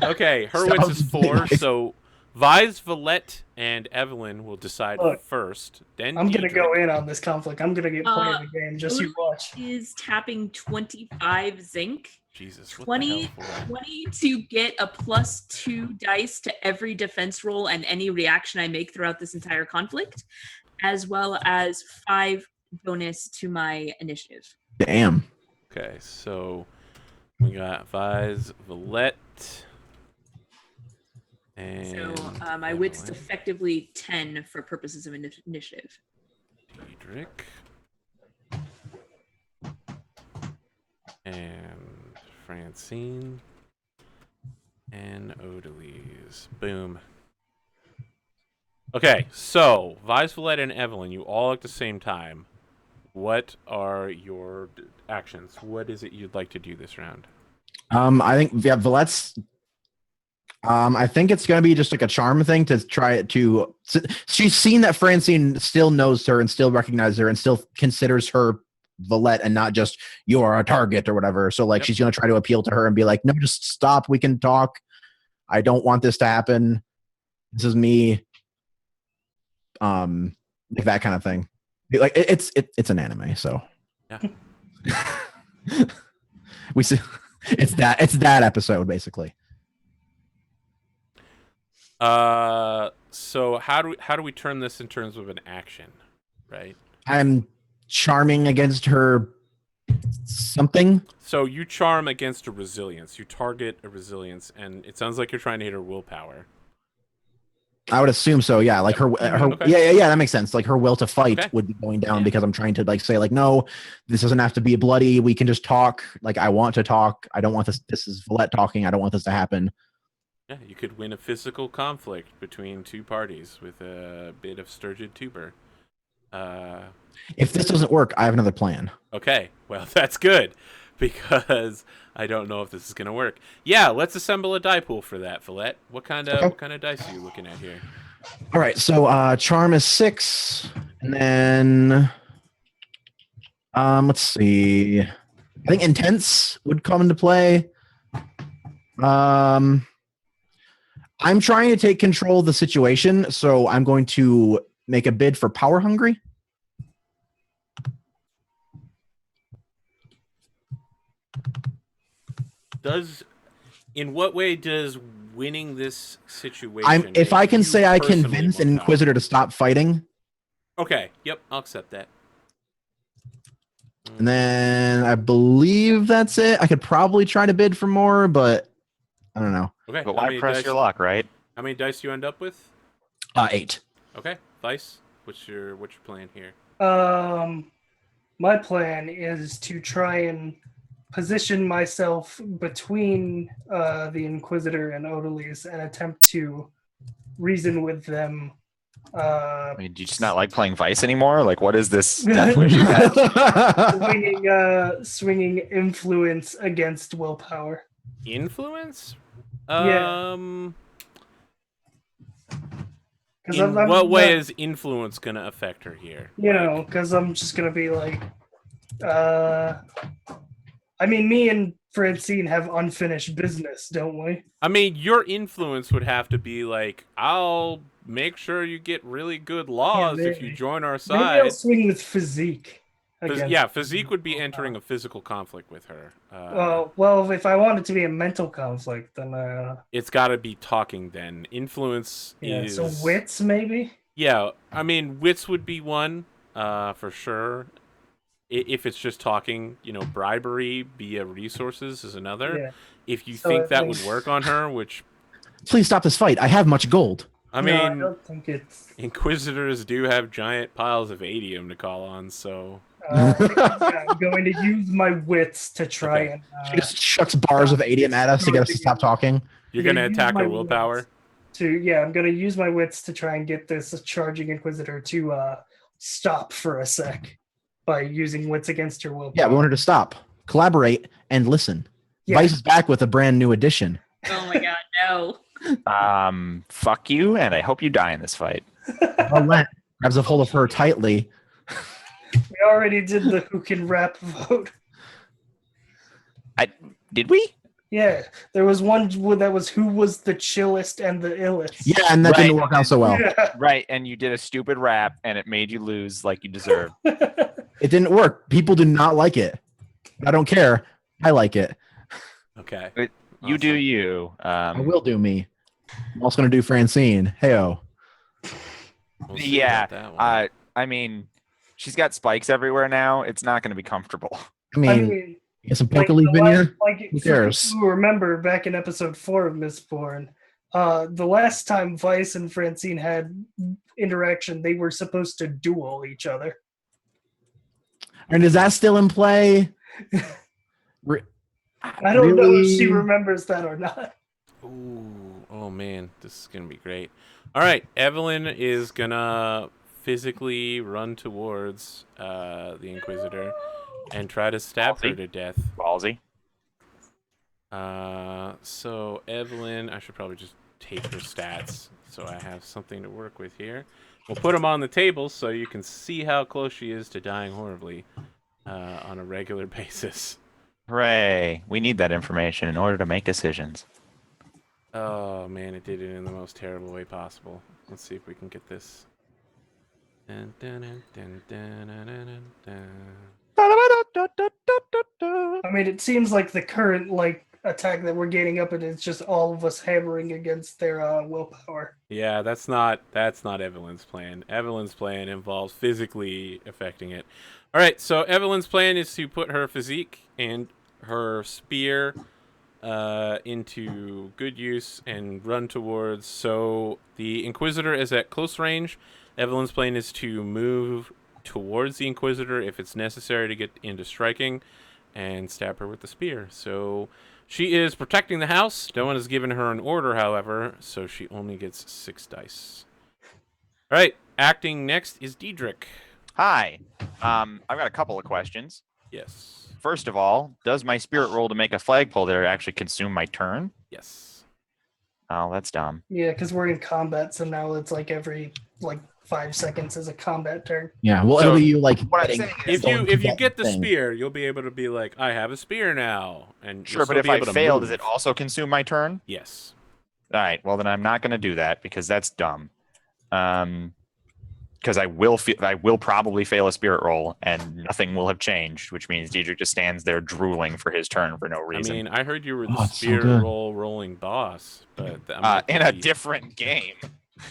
Okay, her wits is Sounds 4, nice. so Vyse, Valette, and Evelyn will decide Look, first. Then I'm gonna Diedrich. go in on this conflict. I'm gonna get playing the game. Just you watch. Is tapping 25 zinc. Jesus, what 20, the hell? 20 to get a +2 dice to every defense roll and any reaction I make throughout this entire conflict, as well as 5 bonus to my initiative. Damn. Okay, so we got Vyse, Valette, and So my wit's Evelyn, effectively 10 for purposes of initiative. Diedrich, and Francine, and Odalys. Boom. Okay, so Vyse, Valette, and Evelyn, you all at the same time. What are your actions? What is it you'd like to do this round? I think Valette's. I think it's gonna be just like a charm thing to try to. She's seen that Francine still knows her and still recognizes her and still considers her Valette and not just you're a target or whatever. So like Yep. she's gonna try to appeal to her and be like, no, just stop. We can talk. I don't want this to happen. This is me. Like that kind of thing. Like it's an anime, so Yeah. we see it's that episode basically. So how do we turn this in terms of an action, right? I'm charming against her something. So you charm against a resilience. You target a resilience, and it sounds like you're trying to hit her willpower. I would assume so. Yeah, like her. Okay. Yeah. That makes sense. Like her will to fight Okay. would be going down Yeah. because I'm trying to like say like, no, this doesn't have to be bloody. We can just talk. Like I want to talk. I don't want this. This is Valette talking. I don't want this to happen. Yeah, you could win a physical conflict between two parties with a bit of sturgid tuber. If this doesn't work, I have another plan. Okay, well that's good because I don't know if this is gonna work. Yeah, let's assemble a die pool for that, Valette. What kind of dice are you looking at here? All right. So charm is 6, and then let's see. I think intense would come into play. I'm trying to take control of the situation, so I'm going to make a bid for power hungry. In what way does winning this situation? If I can you say I personally convince more an inquisitor to stop fighting, Okay, yep, I'll accept that. and then I believe that's it. I could probably try to bid for more, but I don't know. Okay, But how why many press dice- your luck, right? How many dice do you end up with? 8. Okay, Vyse, what's your plan here? My plan is to try and position myself between the Inquisitor and Odalys and attempt to reason with them. I mean, do you just not like playing Vyse anymore? Like, what is this death wish you had? swinging influence against willpower. Influence? Yeah. In what way is influence gonna affect her here? You know, because I'm just gonna be like, I mean, me and Francine have unfinished business, don't we? I mean, your influence would have to be like, I'll make sure you get really good laws if you maybe. join our Maybe I'll side. swing with physique. against Physique would be entering a physical conflict with her. Well, if I want it to be a mental conflict, then It's got to be talking then. Influence is... so wits maybe. Yeah, I mean, wits would be one, for sure. If it's just talking, bribery via resources is another. Yeah. If you So think it that makes- would work on her, which, Please stop this fight. I have much gold. I No, I mean, don't think it's. Inquisitors do have giant piles of adium to call on, so... I'm going to use my wits to try Okay. and. She just shucks bars of adium at us to get us to stop talking. You're I'm going to gonna use attack my her willpower? I'm going to use my wits to try and get this charging Inquisitor to stop for a sec by using wits against her willpower. Yeah, we want her to stop, collaborate, and listen. Yeah. Vyse is back with a brand new edition. Oh my god, no. Fuck you, and I hope you die in this fight. Valette grabs a hold of her tightly. We already did the who can rap vote. Did we? Yeah, there was one that was who was the chillest and the illest. Yeah, and that didn't Right. work out so well. Yeah. Right, and you did a stupid rap, and it made you lose like you deserved. It didn't work. People do not like it. I don't care. I like it. Okay. You do you. I will do me. I'm also going to do Francine. Heyo. We'll see Yeah, about that one. I mean, she's got spikes everywhere now. It's not going to be comfortable. I mean, get some poker leaf in here. Who cares? You remember back in episode 4 of Mistborn, the last time Vyse and Francine had interaction, they were supposed to duel each other. And is that still in play? I don't know if she Really? remembers that or not. Ooh, oh man, this is gonna be great. All right, Evelyn is gonna physically run towards the Inquisitor and try to stab her Ballsy. to death. Ballsy. So Evelyn, I should probably just take her stats so I have something to work with here. We'll put them on the table so you can see how close she is to dying horribly on a regular basis. Hooray. We need that information in order to make decisions. Oh man, it did it in the most terrible way possible. Let's see if we can get this. Dun, dun, dun, dun, dun, dun, dun, dun. I mean, it seems like the current attack that we're gaining up, and it's just all of us hammering against their willpower. Yeah, that's not Evelyn's plan. Evelyn's plan involves physically affecting it. All right, so Evelyn's plan is to put her physique and her spear into good use and run towards. So the Inquisitor is at close range. Evelyn's plan is to move towards the Inquisitor if it's necessary to get into striking and stab her with the spear. So she is protecting the house. No one has given her an order, however, so she only gets 6 dice. All right, acting next is Diedrich. Hi. I've got a couple of questions. Yes. First of all, does my spirit roll to make a flagpole there actually consume my turn? Yes. Oh, that's dumb. Yeah, because we're in combat, so now it's like every 5 seconds is a combat turn. Yeah, well, So, it'll be you like what I'm getting- saying is- If you get the thing. spear, you'll be able to be like, I have a spear now, and Sure, you'll but still if be I able to fail, move. does it also consume my turn? Yes. All right. Well, then I'm not going to do that because that's dumb. Because I will probably fail a spirit roll and nothing will have changed, which means Diedrich just stands there drooling for his turn for no reason. I mean, I heard you were the Oh, it's so spirit good. roll rolling boss, but that might in a be- different game.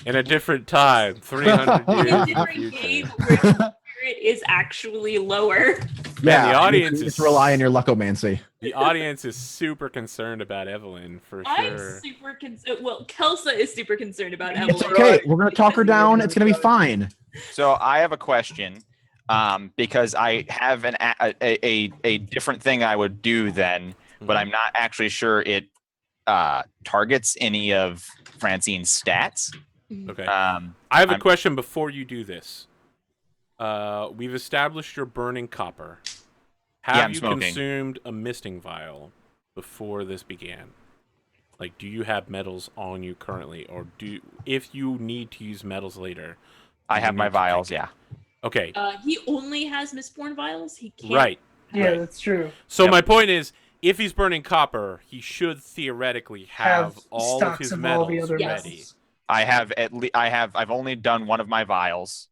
in a different time, 300 years In a in the different game future. where the spirit is actually lower. Man, the audience you is just rely on your luckomancy. The audience is super concerned about Evelyn for I'm sure. super concerned. Well, Kelsa is super concerned about It's Evelyn. okay. We're gonna talk her down. It's gonna be fine. So I have a question, because I have a different thing I would do then, but I'm not actually sure it targets any of Francine's stats. Okay. Uh, I have a I'm- question before you do this. We've established your burning copper. Have I'm you smoking. consumed a misting vial before this began? Like, do you have metals on you currently, or if you need to use metals later? I you have my need to vials, take it? yeah. Okay. He only has Mistborn vials. He can't. Right. Yeah, Right. that's true. So Yep. my point is, if he's burning copper, he should theoretically have all of stocks his of all the metals other ready. metals. I have I've only done one of my vials,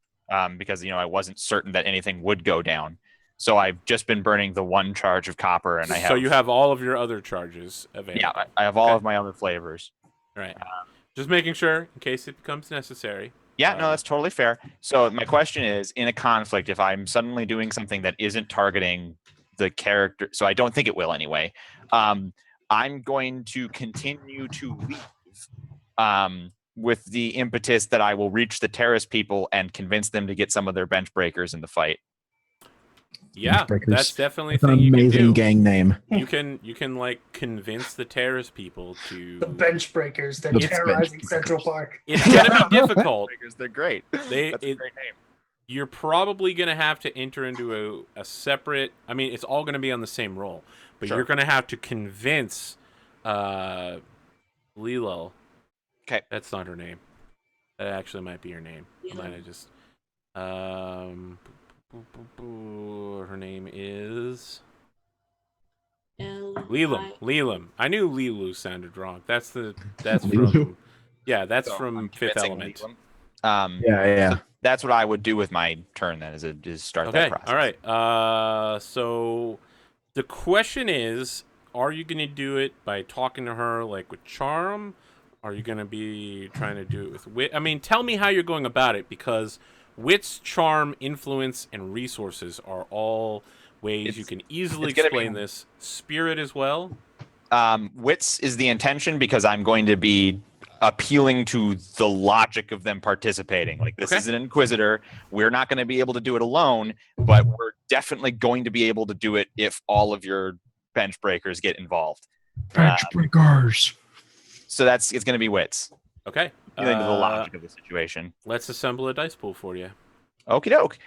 because I wasn't certain that anything would go down. So I've just been burning the one charge of copper, and I have. So you have all of your other charges available. Yeah, I have all Okay. of my other flavors. Right. Just making sure in case it becomes necessary. Yeah, no, that's totally fair. So my question is, in a conflict, if I'm suddenly doing something that isn't targeting the character, so I don't think it will anyway, I'm going to continue to leave with the impetus that I will reach the Terris people and convince them to get some of their bench breakers in the fight. Yeah, Breakers. that's definitely a It's an thing you can amazing do. gang name. You can like convince the Terris people to. The bench breakers that The terrorizing bench Central breakers. Park. It's gonna be difficult. Breakers, they're great. That's a great name. You're probably gonna have to enter into a separate. I mean, it's all gonna be on the same roll, but Sure. you're gonna have to convince Lilo. Okay. That's not her name. That actually might be her name. I Lilo. might have just. Her name is Leland. I knew Lilu sounded wrong. That's Lilu? from. Yeah, that's So from I'm Fifth convincing Element. Leland. Yeah. That's what I would do with my turn then, is start Okay, that process. all right. So the question is, are you going to do it by talking to her like with charm? Are you going to be trying to do it with wit? I mean, tell me how you're going about it, because wits, charm, influence, and resources are all ways you can easily it's gonna be- explain this. Spirit as well. Wits is the intention because I'm going to be appealing to the logic of them participating. Like, this Okay. is an Inquisitor. We're not going to be able to do it alone, but we're definitely going to be able to do it if all of your bench breakers get involved. Bench breakers. So it's going to be wits. Okay. Appealing to the logic of the situation. Let's assemble a dice pool for you. Okie doke.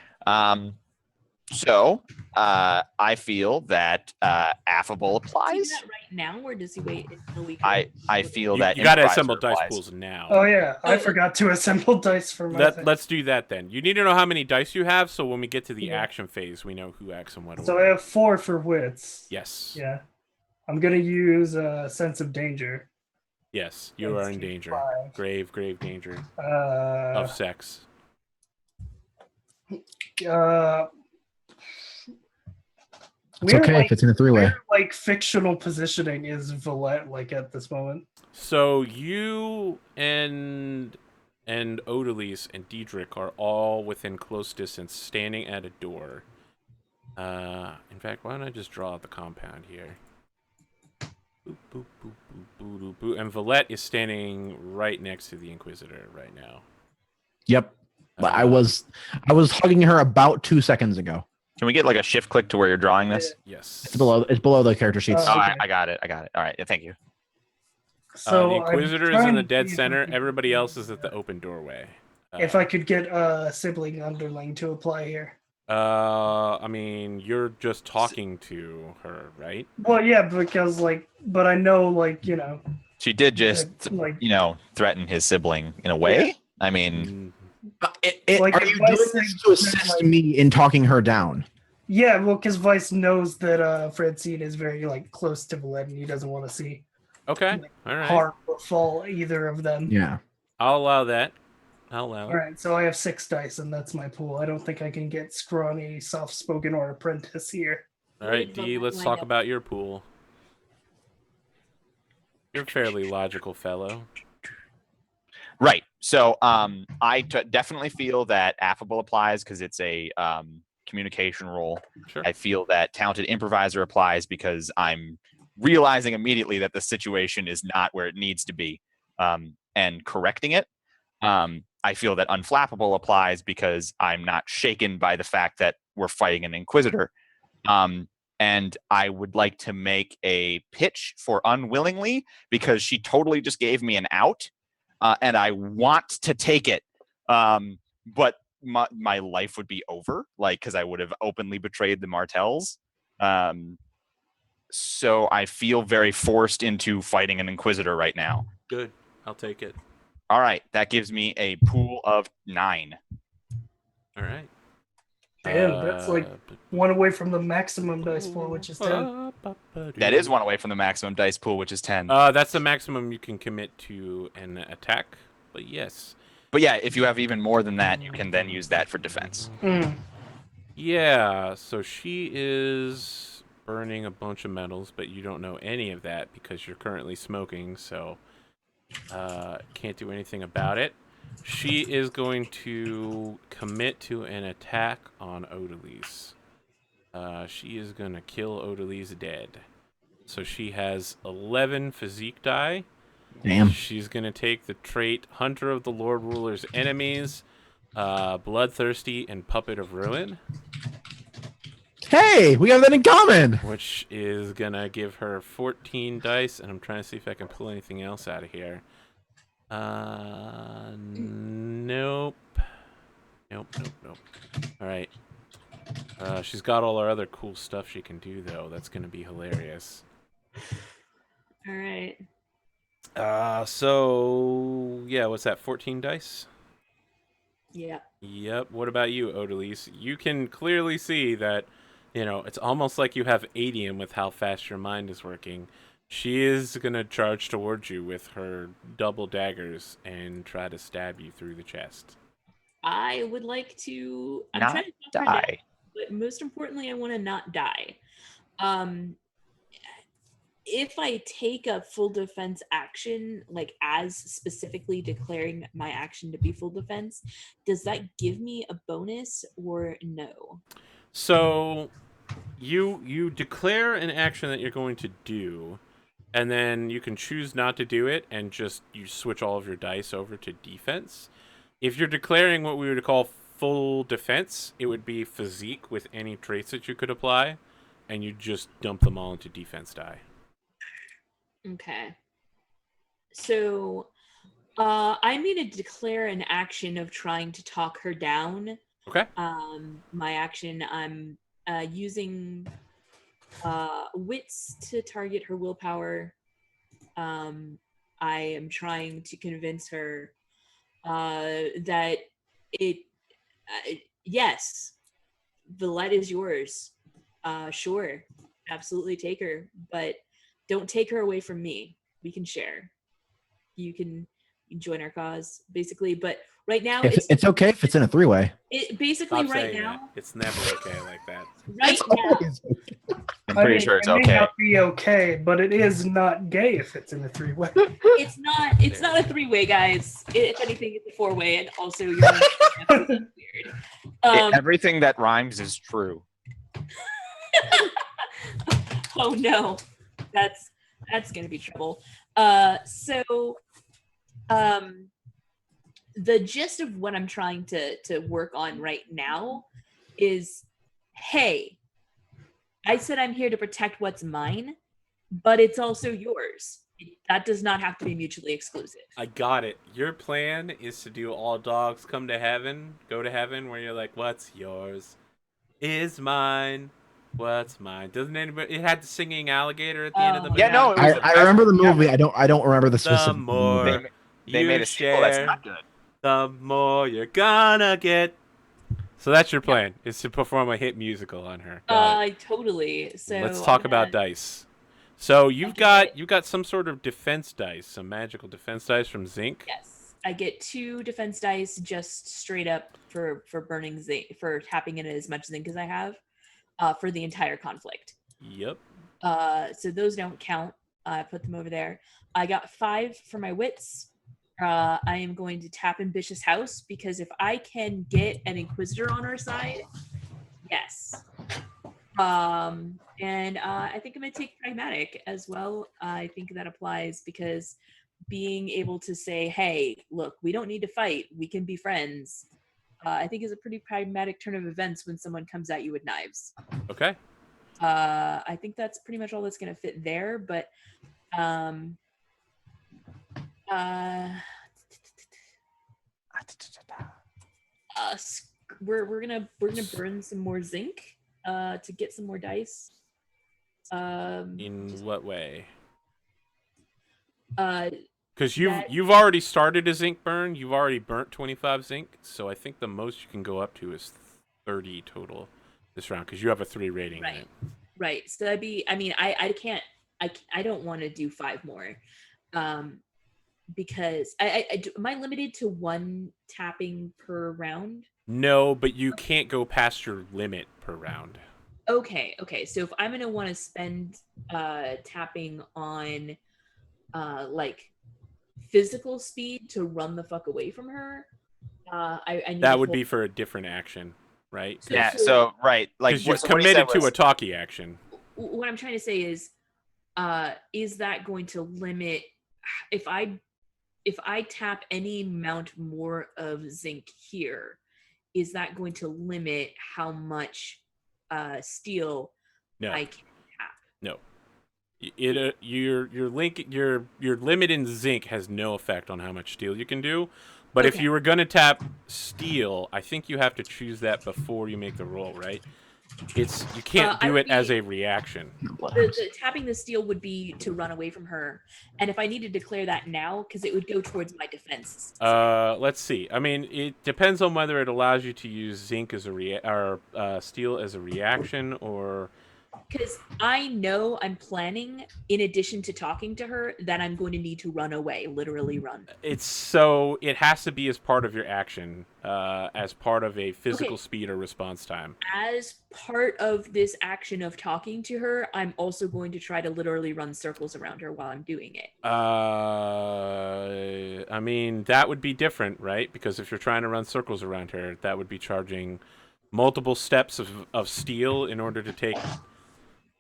So I feel that affable Does he do applies. that right now, or does he wait until we? I feel You, that you got to improviser assemble dice applies. pools now. Oh yeah, I forgot to assemble dice for my thing. Let's do that then. You need to know how many dice you have, so when we get to the Yeah. action phase, we know who acts and what. So I order. have 4 for wits. Yes. Yeah. I'm gonna use a sense of danger. Yes, you are in danger. 5. Grave danger Uh, of sex. It's okay if it's in a three-way. Where, like, fictional positioning is Valette, like, at this moment? So you and Odalys and Diedrich are all within close distance, standing at a door. In fact, why don't I just draw out the compound here? Boop, boop, boop, boop, boop, boop, boop. And Valette is standing right next to the Inquisitor right now. Yep. I was hugging her about 2 seconds ago. Can we get like a shift click to where you're drawing this? Yes. It's below the character sheets. Oh, Okay. I got it. All right. Yeah, thank you. So the I'm Inquisitor is in trying the to dead see if center. I could- Everybody else is at the open doorway. If I could get a sibling underling to apply here. I mean, you're just talking to her, right? Well, yeah, because, like, but I know, like, She did just, like, threaten his sibling in a way. I mean, Like, are if you I doing say- this to assist me in talking her down? yeah, well, because Vyse knows that Francine is very, like, close to Valette, and he doesn't want to see Okay. All right. harm befall either of them. Yeah. I'll allow that. I'll allow it. All right, so I have 6 dice, and that's my pool. I don't think I can get scrawny, soft-spoken, or apprentice here. All right, Dee, let's talk about your pool. You're a fairly logical fellow. right. So I definitely feel that affable applies because it's a communication role. Sure. I feel that talented improviser applies because I'm realizing immediately that the situation is not where it needs to be and correcting it. I feel that unflappable applies because I'm not shaken by the fact that we're fighting an Inquisitor. And I would like to make a pitch for unwillingly because she totally just gave me an out and I want to take it. But my life would be over, like, because I would have openly betrayed the Martells. So I feel very forced into fighting an Inquisitor right now. Good. I'll take it. All right, that gives me a pool of 9. All right. Damn, that's like 1 away from the maximum dice pool, which is 10. That is 1 away from the maximum dice pool, which is 10. That's the maximum you can commit to an attack. But yes. But yeah, if you have even more than that, you can then use that for defense. Yeah, so she is burning a bunch of metals, but you don't know any of that because you're currently smoking, so can't do anything about it. She is going to commit to an attack on Odalys. She is going to kill Odalys dead. So she has 11 physique die. Damn. She's going to take the trait Hunter of the Lord Ruler's Enemies, Bloodthirsty, and Puppet of Ruin, Hey, we have that in common. which is going to give her 14 dice, and I'm trying to see if I can pull anything else out of here. Nope. Nope. All right. She's got all our other cool stuff she can do, though. That's going to be hilarious. All right. So, yeah, what's that, 14 dice? Yeah. Yep. What about you, Odalys? You can clearly see that, it's almost like you have adium with how fast your mind is working. She is going to charge towards you with her double daggers and try to stab you through the chest. I would like to. I'm Not trying to knock her down, die. but most importantly, I want to not die. If I take a full defense action, like as specifically declaring my action to be full defense, does that give me a bonus or no? So you declare an action that you're going to do, and then you can choose not to do it and just you switch all of your dice over to defense. If you're declaring what we would call full defense, it would be physique with any traits that you could apply, and you just dump them all into defense die. Okay. So I'm going to declare an action of trying to talk her down. Okay. My action, I'm using wits to target her willpower. I am trying to convince her that yes, Valette is yours. Sure, absolutely take her, but don't take her away from me. We can share. You can join our cause, basically. But right now, It's okay if it's in a three-way. basically Stop right saying now. that. It's never okay like that. Right It's now, always okay. I'm pretty sure it's it may okay. not be okay, but it is not gay if it's in a three-way. It's not a three-way, guys. If anything, it's a four-way, and also you're weird. Everything that rhymes is true. Oh no, that's gonna be trouble. The gist of what I'm trying to work on right now is, hey, I said I'm here to protect what's mine, but it's also yours. That does not have to be mutually exclusive. I got it. Your plan is to do all dogs go to heaven, where you're like, what's yours is mine. What's mine? Doesn't anybody? It had the singing alligator at the end of the movie. Yeah, no, it was I remember the movie. I don't remember the The specific more movie. They made a sequel that's not good. the more you're gonna get. So that's your plan, is to perform a hit musical on her. Totally. So let's talk about dice. So you've got some sort of defense dice, some magical defense dice from Zinc. Yes, I get 2 defense dice just straight up for burning zinc, for tapping in as much zinc as I have, for the entire conflict. Yep. So those don't count. I put them over there. I got 5 for my wits. I am going to tap Ambitious House, because if I can get an Inquisitor on our side, yes. And I think I'm going to take Pragmatic as well. I think that applies, because being able to say, hey, look, we don't need to fight, we can be friends, I think is a pretty pragmatic turn of events when someone comes at you with knives. Okay. I think that's pretty much all that's going to fit there, but we're gonna burn some more zinc to get some more dice. In what way? Because you've already started a zinc burn. You've already burnt 25 zinc, so I think the most you can go up to is 30 total this round, because you have a 3 rating in it. Right. So that'd be. I mean, I don't want to do 5 more, because am I limited to 1 tapping per round? No, but you can't go past your limit per round. Okay. So if I'm gonna want to spend tapping on like physical speed to run the fuck away from her, I need that would be for a different action, right? So right, like because you're committed to a talkie action. What I'm trying to say is that going to limit if I tap any amount more of zinc here? Is that going to limit how much steel I can tap? No. Your limit in zinc has no effect on how much steel you can do. But if you were going to tap steel, I think you have to choose that before you make the roll, right? You can't do it as a reaction. The tapping the steel would be to run away from her, and if I need to declare that now, because it would go towards my defense. Let's see. I mean, it depends on whether it allows you to use zinc as a steel as a reaction, or because I know I'm planning, in addition to talking to her, that I'm going to need to run away, literally run. It has to be as part of your action, as part of a physical speed or response time. As part of this action of talking to her, I'm also going to try to literally run circles around her while I'm doing it. I mean, that would be different, right? Because if you're trying to run circles around her, that would be charging multiple steps of steel in order to take.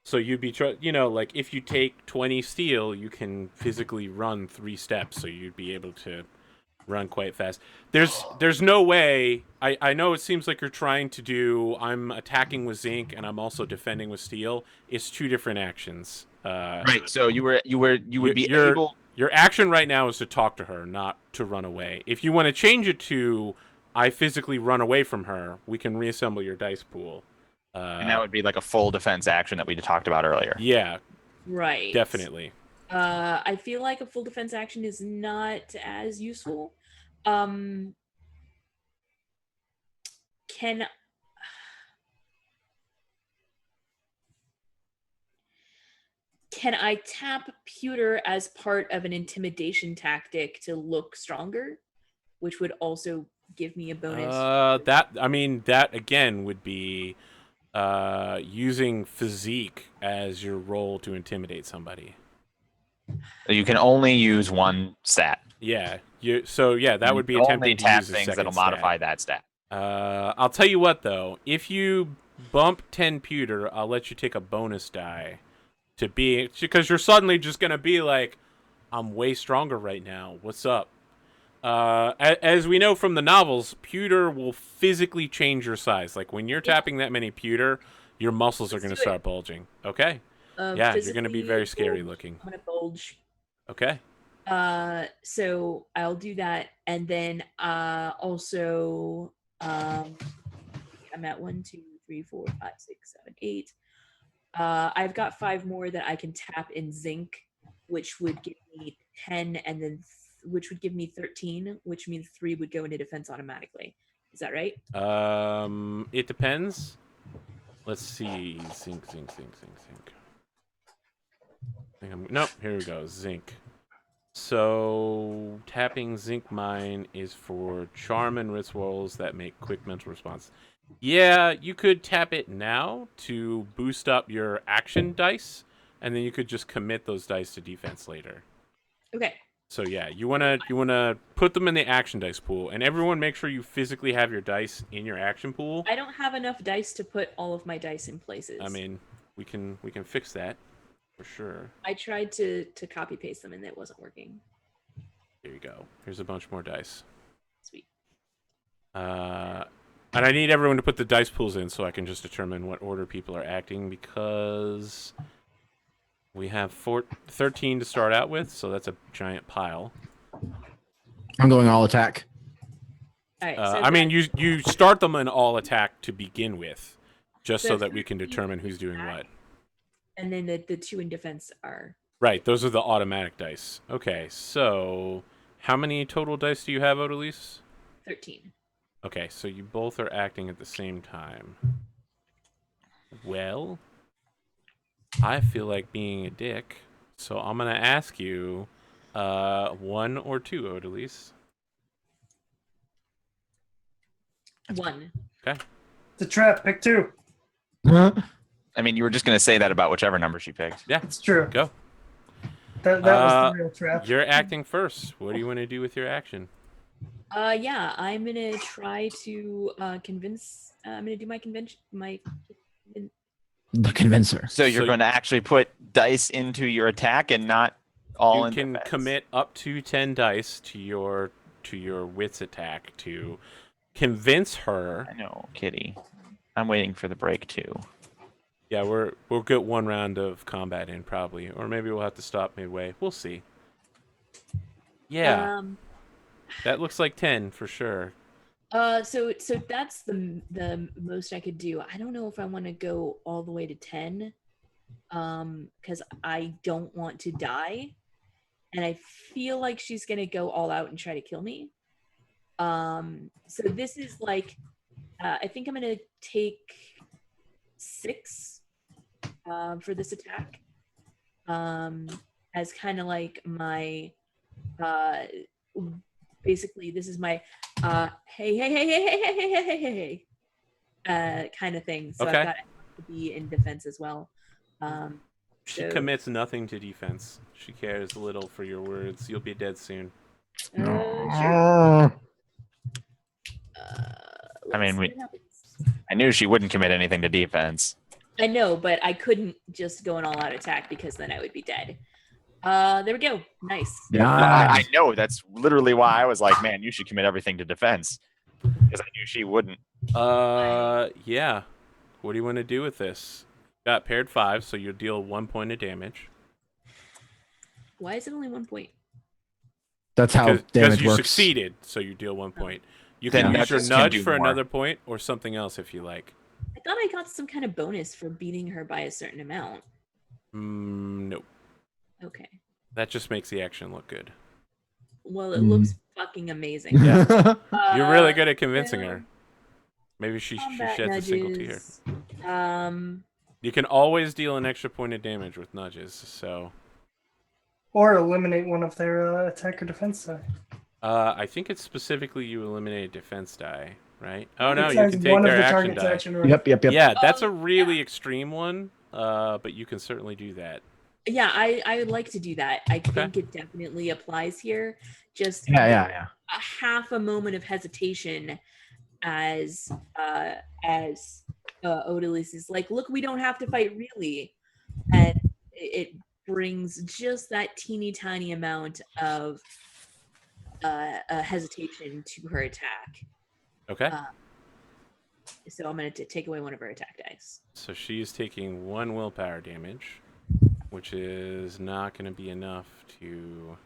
So you'd be, like if you take 20 steel, you can physically run 3 steps. So you'd be able to run quite fast. There's no way. I know it seems like you're trying to do. I'm attacking with zinc and I'm also defending with steel. It's 2 different actions. Right. So you would be able. Your action right now is to talk to her, not to run away. If you want to change it to, I physically run away from her, we can reassemble your dice pool. And that would be like a full defense action that we talked about earlier. Yeah. Right. Definitely. I feel like a full defense action is not as useful. Can I tap Pewter as part of an intimidation tactic to look stronger, which would also give me a bonus? That again would be using physique as your role to intimidate somebody. You can only use one stat. Yeah. That would be You only attempting to tap use a things second that'll modify that stat. I'll tell you what, though. If you bump 10 pewter, I'll let you take a bonus die to be... Because you're suddenly just going to be like, I'm way stronger right now. What's up? As we know from the novels, pewter will physically change your size. Like, when you're tapping that many pewter, your muscles are going to start bulging. Okay? Yeah, you're going to be very scary looking. I'm going to bulge. Okay. So I'll do that, and then also I'm at 1, 2, 3, 4, 5, 6, 7, 8. I've got 5 more that I can tap in zinc, which would give me 10, and then which would give me 13, which means 3 would go into defense automatically. Is that right? It depends. Let's see. Zinc. Nope, here we go. Zinc. So, tapping Zinc Mine is for charm and rituals that make quick mental response. Yeah, you could tap it now to boost up your action dice, and then you could just commit those dice to defense later. Okay. So yeah, you wanna put them in the action dice pool, and everyone make sure you physically have your dice in your action pool. I don't have enough dice to put all of my dice in places. I mean, we can fix that for sure. I tried to copy paste them and it wasn't working. Here you go. Here's a bunch more dice. Sweet. And I need everyone to put the dice pools in so I can just determine what order people are acting, because we have 13 to start out with, so that's a giant pile. I'm going all attack. All right. I mean, you start them in all attack to begin with, just so that we can determine who's doing what. And then the 2 in defense are... Right, those are the automatic dice. Okay, so how many total dice do you have, Odalys? 13. Okay, so you both are acting at the same time. Well, I feel like being a dick, so I'm going to ask you 1 or 2, Odalys. 1. Okay. The trap, pick 2. I mean, you were just going to say that about whichever number she picked. Yeah, It's true. go. That was the real trap. You're acting first. What do you want to do with your action? Yeah, I'm gonna try to convince. I'm gonna do my convention. The convincer. So you're going to actually put dice into your attack and not all in You can defense. commit up to 10 dice to your wits attack to convince her. I know, Kitty. I'm waiting for the break too. Yeah, we'll get 1 round of combat in probably, or maybe we'll have to stop midway. We'll see. Yeah, that looks like 10 for sure. So that's the most I could do. I don't know if I want to go all the way to 10, because I don't want to die, and I feel like she's gonna go all out and try to kill me. So this is like, I think I'm gonna take 6. For this attack, as kind of like my, basically this is my, hey, kind of thing. So Okay. I've got to be in defense as well. She So- commits nothing to defense. She cares little for your words. You'll be dead soon. Sure. I mean, let's see what happens. I knew she wouldn't commit anything to defense. I know, but I couldn't just go an all-out attack because then I would be dead. There we go. Nice. Yeah. I know. That's literally why I was like, man, you should commit everything to defense. Because I knew she wouldn't. Yeah. What do you want to do with this? Got paired 5, so you'll deal 1 point of damage. Why is it only 1 point? That's how Because damage you works. succeeded, so you deal 1 point. You Then can use nudges your can nudge do for more. another point, or something else if you like. I thought I got some kind of bonus for beating her by a certain amount. Nope. Okay. That just makes the action look good. Well, it looks fucking amazing. Yeah. You're really Uh, good at convincing well, her. Maybe she combat sheds a single tear. nudges. You can always deal an extra point of damage with nudges, so... Or eliminate one of their attack or defense die. I think it's specifically you eliminate a defense die, right? right? Oh no, It you says can take one of their the action target's die. action. Right? Yep. Yeah, that's Oh, a really extreme one, but you can certainly do that. Yeah, I would like to do that. I Okay. think it definitely applies here. Just Yeah. a half a moment of hesitation as Odalys is like, look, we don't have to fight really, and it brings just that teeny tiny amount of hesitation to her attack. Okay. So I'm going to take away one of her attack dice. So she's taking 1 willpower damage, which is not going to be enough to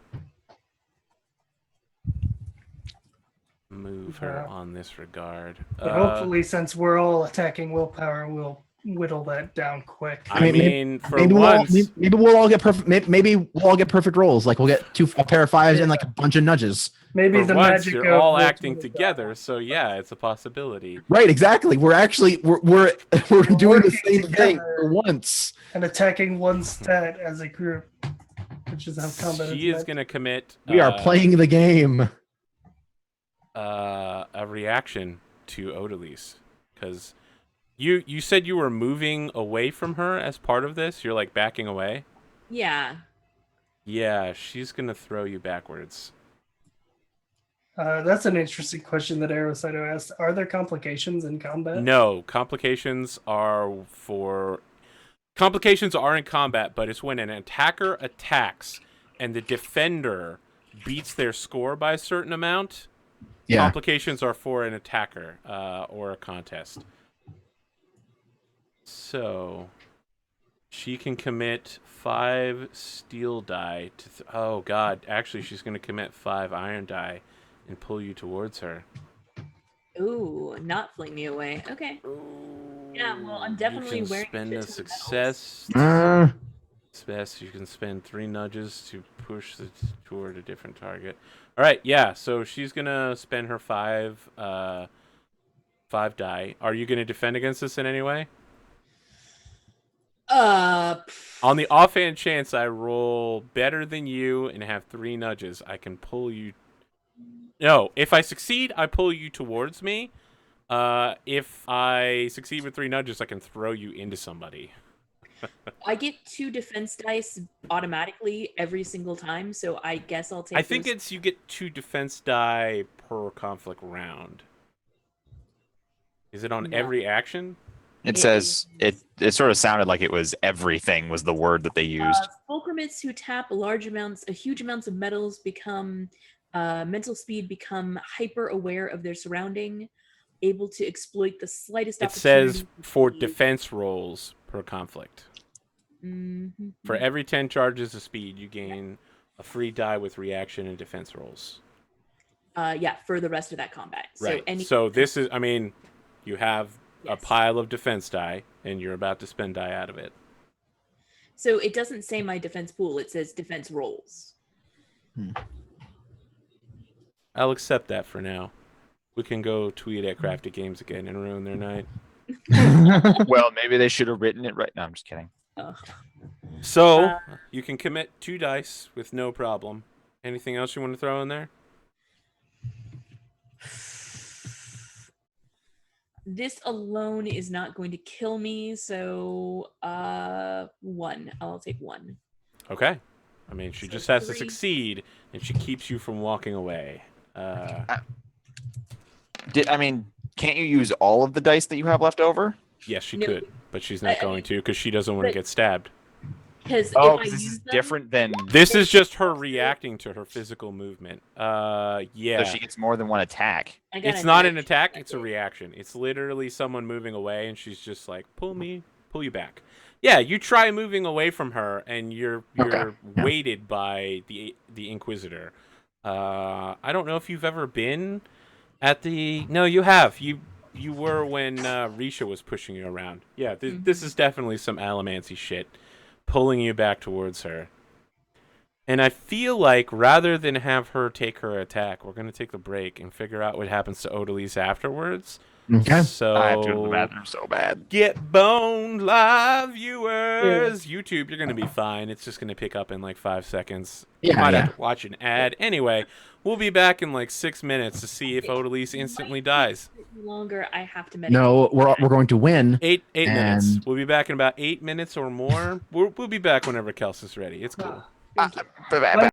move her on this regard. But hopefully, since we're all attacking willpower, we'll whittle that down quick. I mean, for maybe once, maybe we'll all get perfect. Maybe we'll all get perfect rolls. Like we'll get a pair of 5s and like a bunch of nudges. Maybe for the once magic you're of all the acting tool- together. So yeah, it's a possibility. Right, exactly. We're actually we're doing the working same thing together. for once. and attacking one stat as a group, which is how combat She is meant. going to commit. We are playing the game. A reaction to Odalys, because you said you were moving away from her as part of this. You're like backing away. Yeah. Yeah, she's gonna throw you backwards. That's an interesting question that Erosaito asked. Are there complications in combat? No, complications are in combat, but it's when an attacker attacks and the defender beats their score by a certain amount. Yeah. Complications are for an attacker or a contest. So she can commit 5 steel die to. Oh God! Actually, she's going to commit 5 iron die and pull you towards her. Ooh, not fling me away. Okay. Yeah, well, I'm definitely you can wearing spend a fit to the success. You can spend 3 nudges to push toward a different target. All right, yeah. So she's gonna spend her 5 die. Are you gonna defend against this in any way? On the offhand chance I roll better than you and have 3 nudges, I can pull you. No, if I succeed, I pull you towards me. If I succeed with 3 nudges, I can throw you into somebody. I get 2 defense dice automatically every single time, so I guess I'll take. I think you get 2 defense die per conflict round. Is it on No. every action? It says it sort of sounded like it was everything was the word that they used. Fulcrumits who tap huge amounts of metals become mental speed, become hyper aware of their surrounding, able to exploit the slightest It opportunity. says for defense rolls per conflict. Mm-hmm. For every 10 charges of speed, you gain a free die with reaction and defense rolls. Yeah, for the rest of that combat. Right. So this is, I mean, you have a pile of defense die, and you're about to spend die out of it. So it doesn't say my defense pool; it says defense rolls. I'll accept that for now. We can go tweet at Crafty Games again and ruin their night. Well, maybe they should have written it right. No, I'm just kidding. So you can commit 2 dice with no problem. Anything else you want to throw in there? This alone is not going to kill me, so 1. I'll take 1. Okay. I mean, she So just has to 3. succeed, and she keeps you from walking away. Can't you use all of the dice that you have left over? Yes, she No. could, but she's not going to because she doesn't want to but- get stabbed. Because Oh, if I because this use is them, different than. This is just her reacting to her physical movement. Yeah. So she gets more than one attack. I got It's a not nudge. an attack, it's a reaction. It's literally someone moving away, and she's just like, pull you back. Yeah, you try moving away from her, and you're weighted by the Inquisitor. I don't know if you've ever been at the... No, you have. You were when Risha was pushing you around. Yeah, this is definitely some Alamancy shit. Pulling you back towards her. And I feel like rather than have her take her attack, we're going to take the break and figure out what happens to Odalys afterwards. Okay. So I have to go to the bathroom so bad. get boned, live viewers. YouTube, you're going to be fine. It's just going to pick up in like 5 seconds. You might have to watch an ad. Anyway, we'll be back in like 6 minutes to see if Odalys instantly dies. longer, I have to meditate. No, we're going to win. Eight minutes. And- We'll be back in about 8 minutes or more. We'll be back whenever Kelsa's ready. It's cool. Thank you. But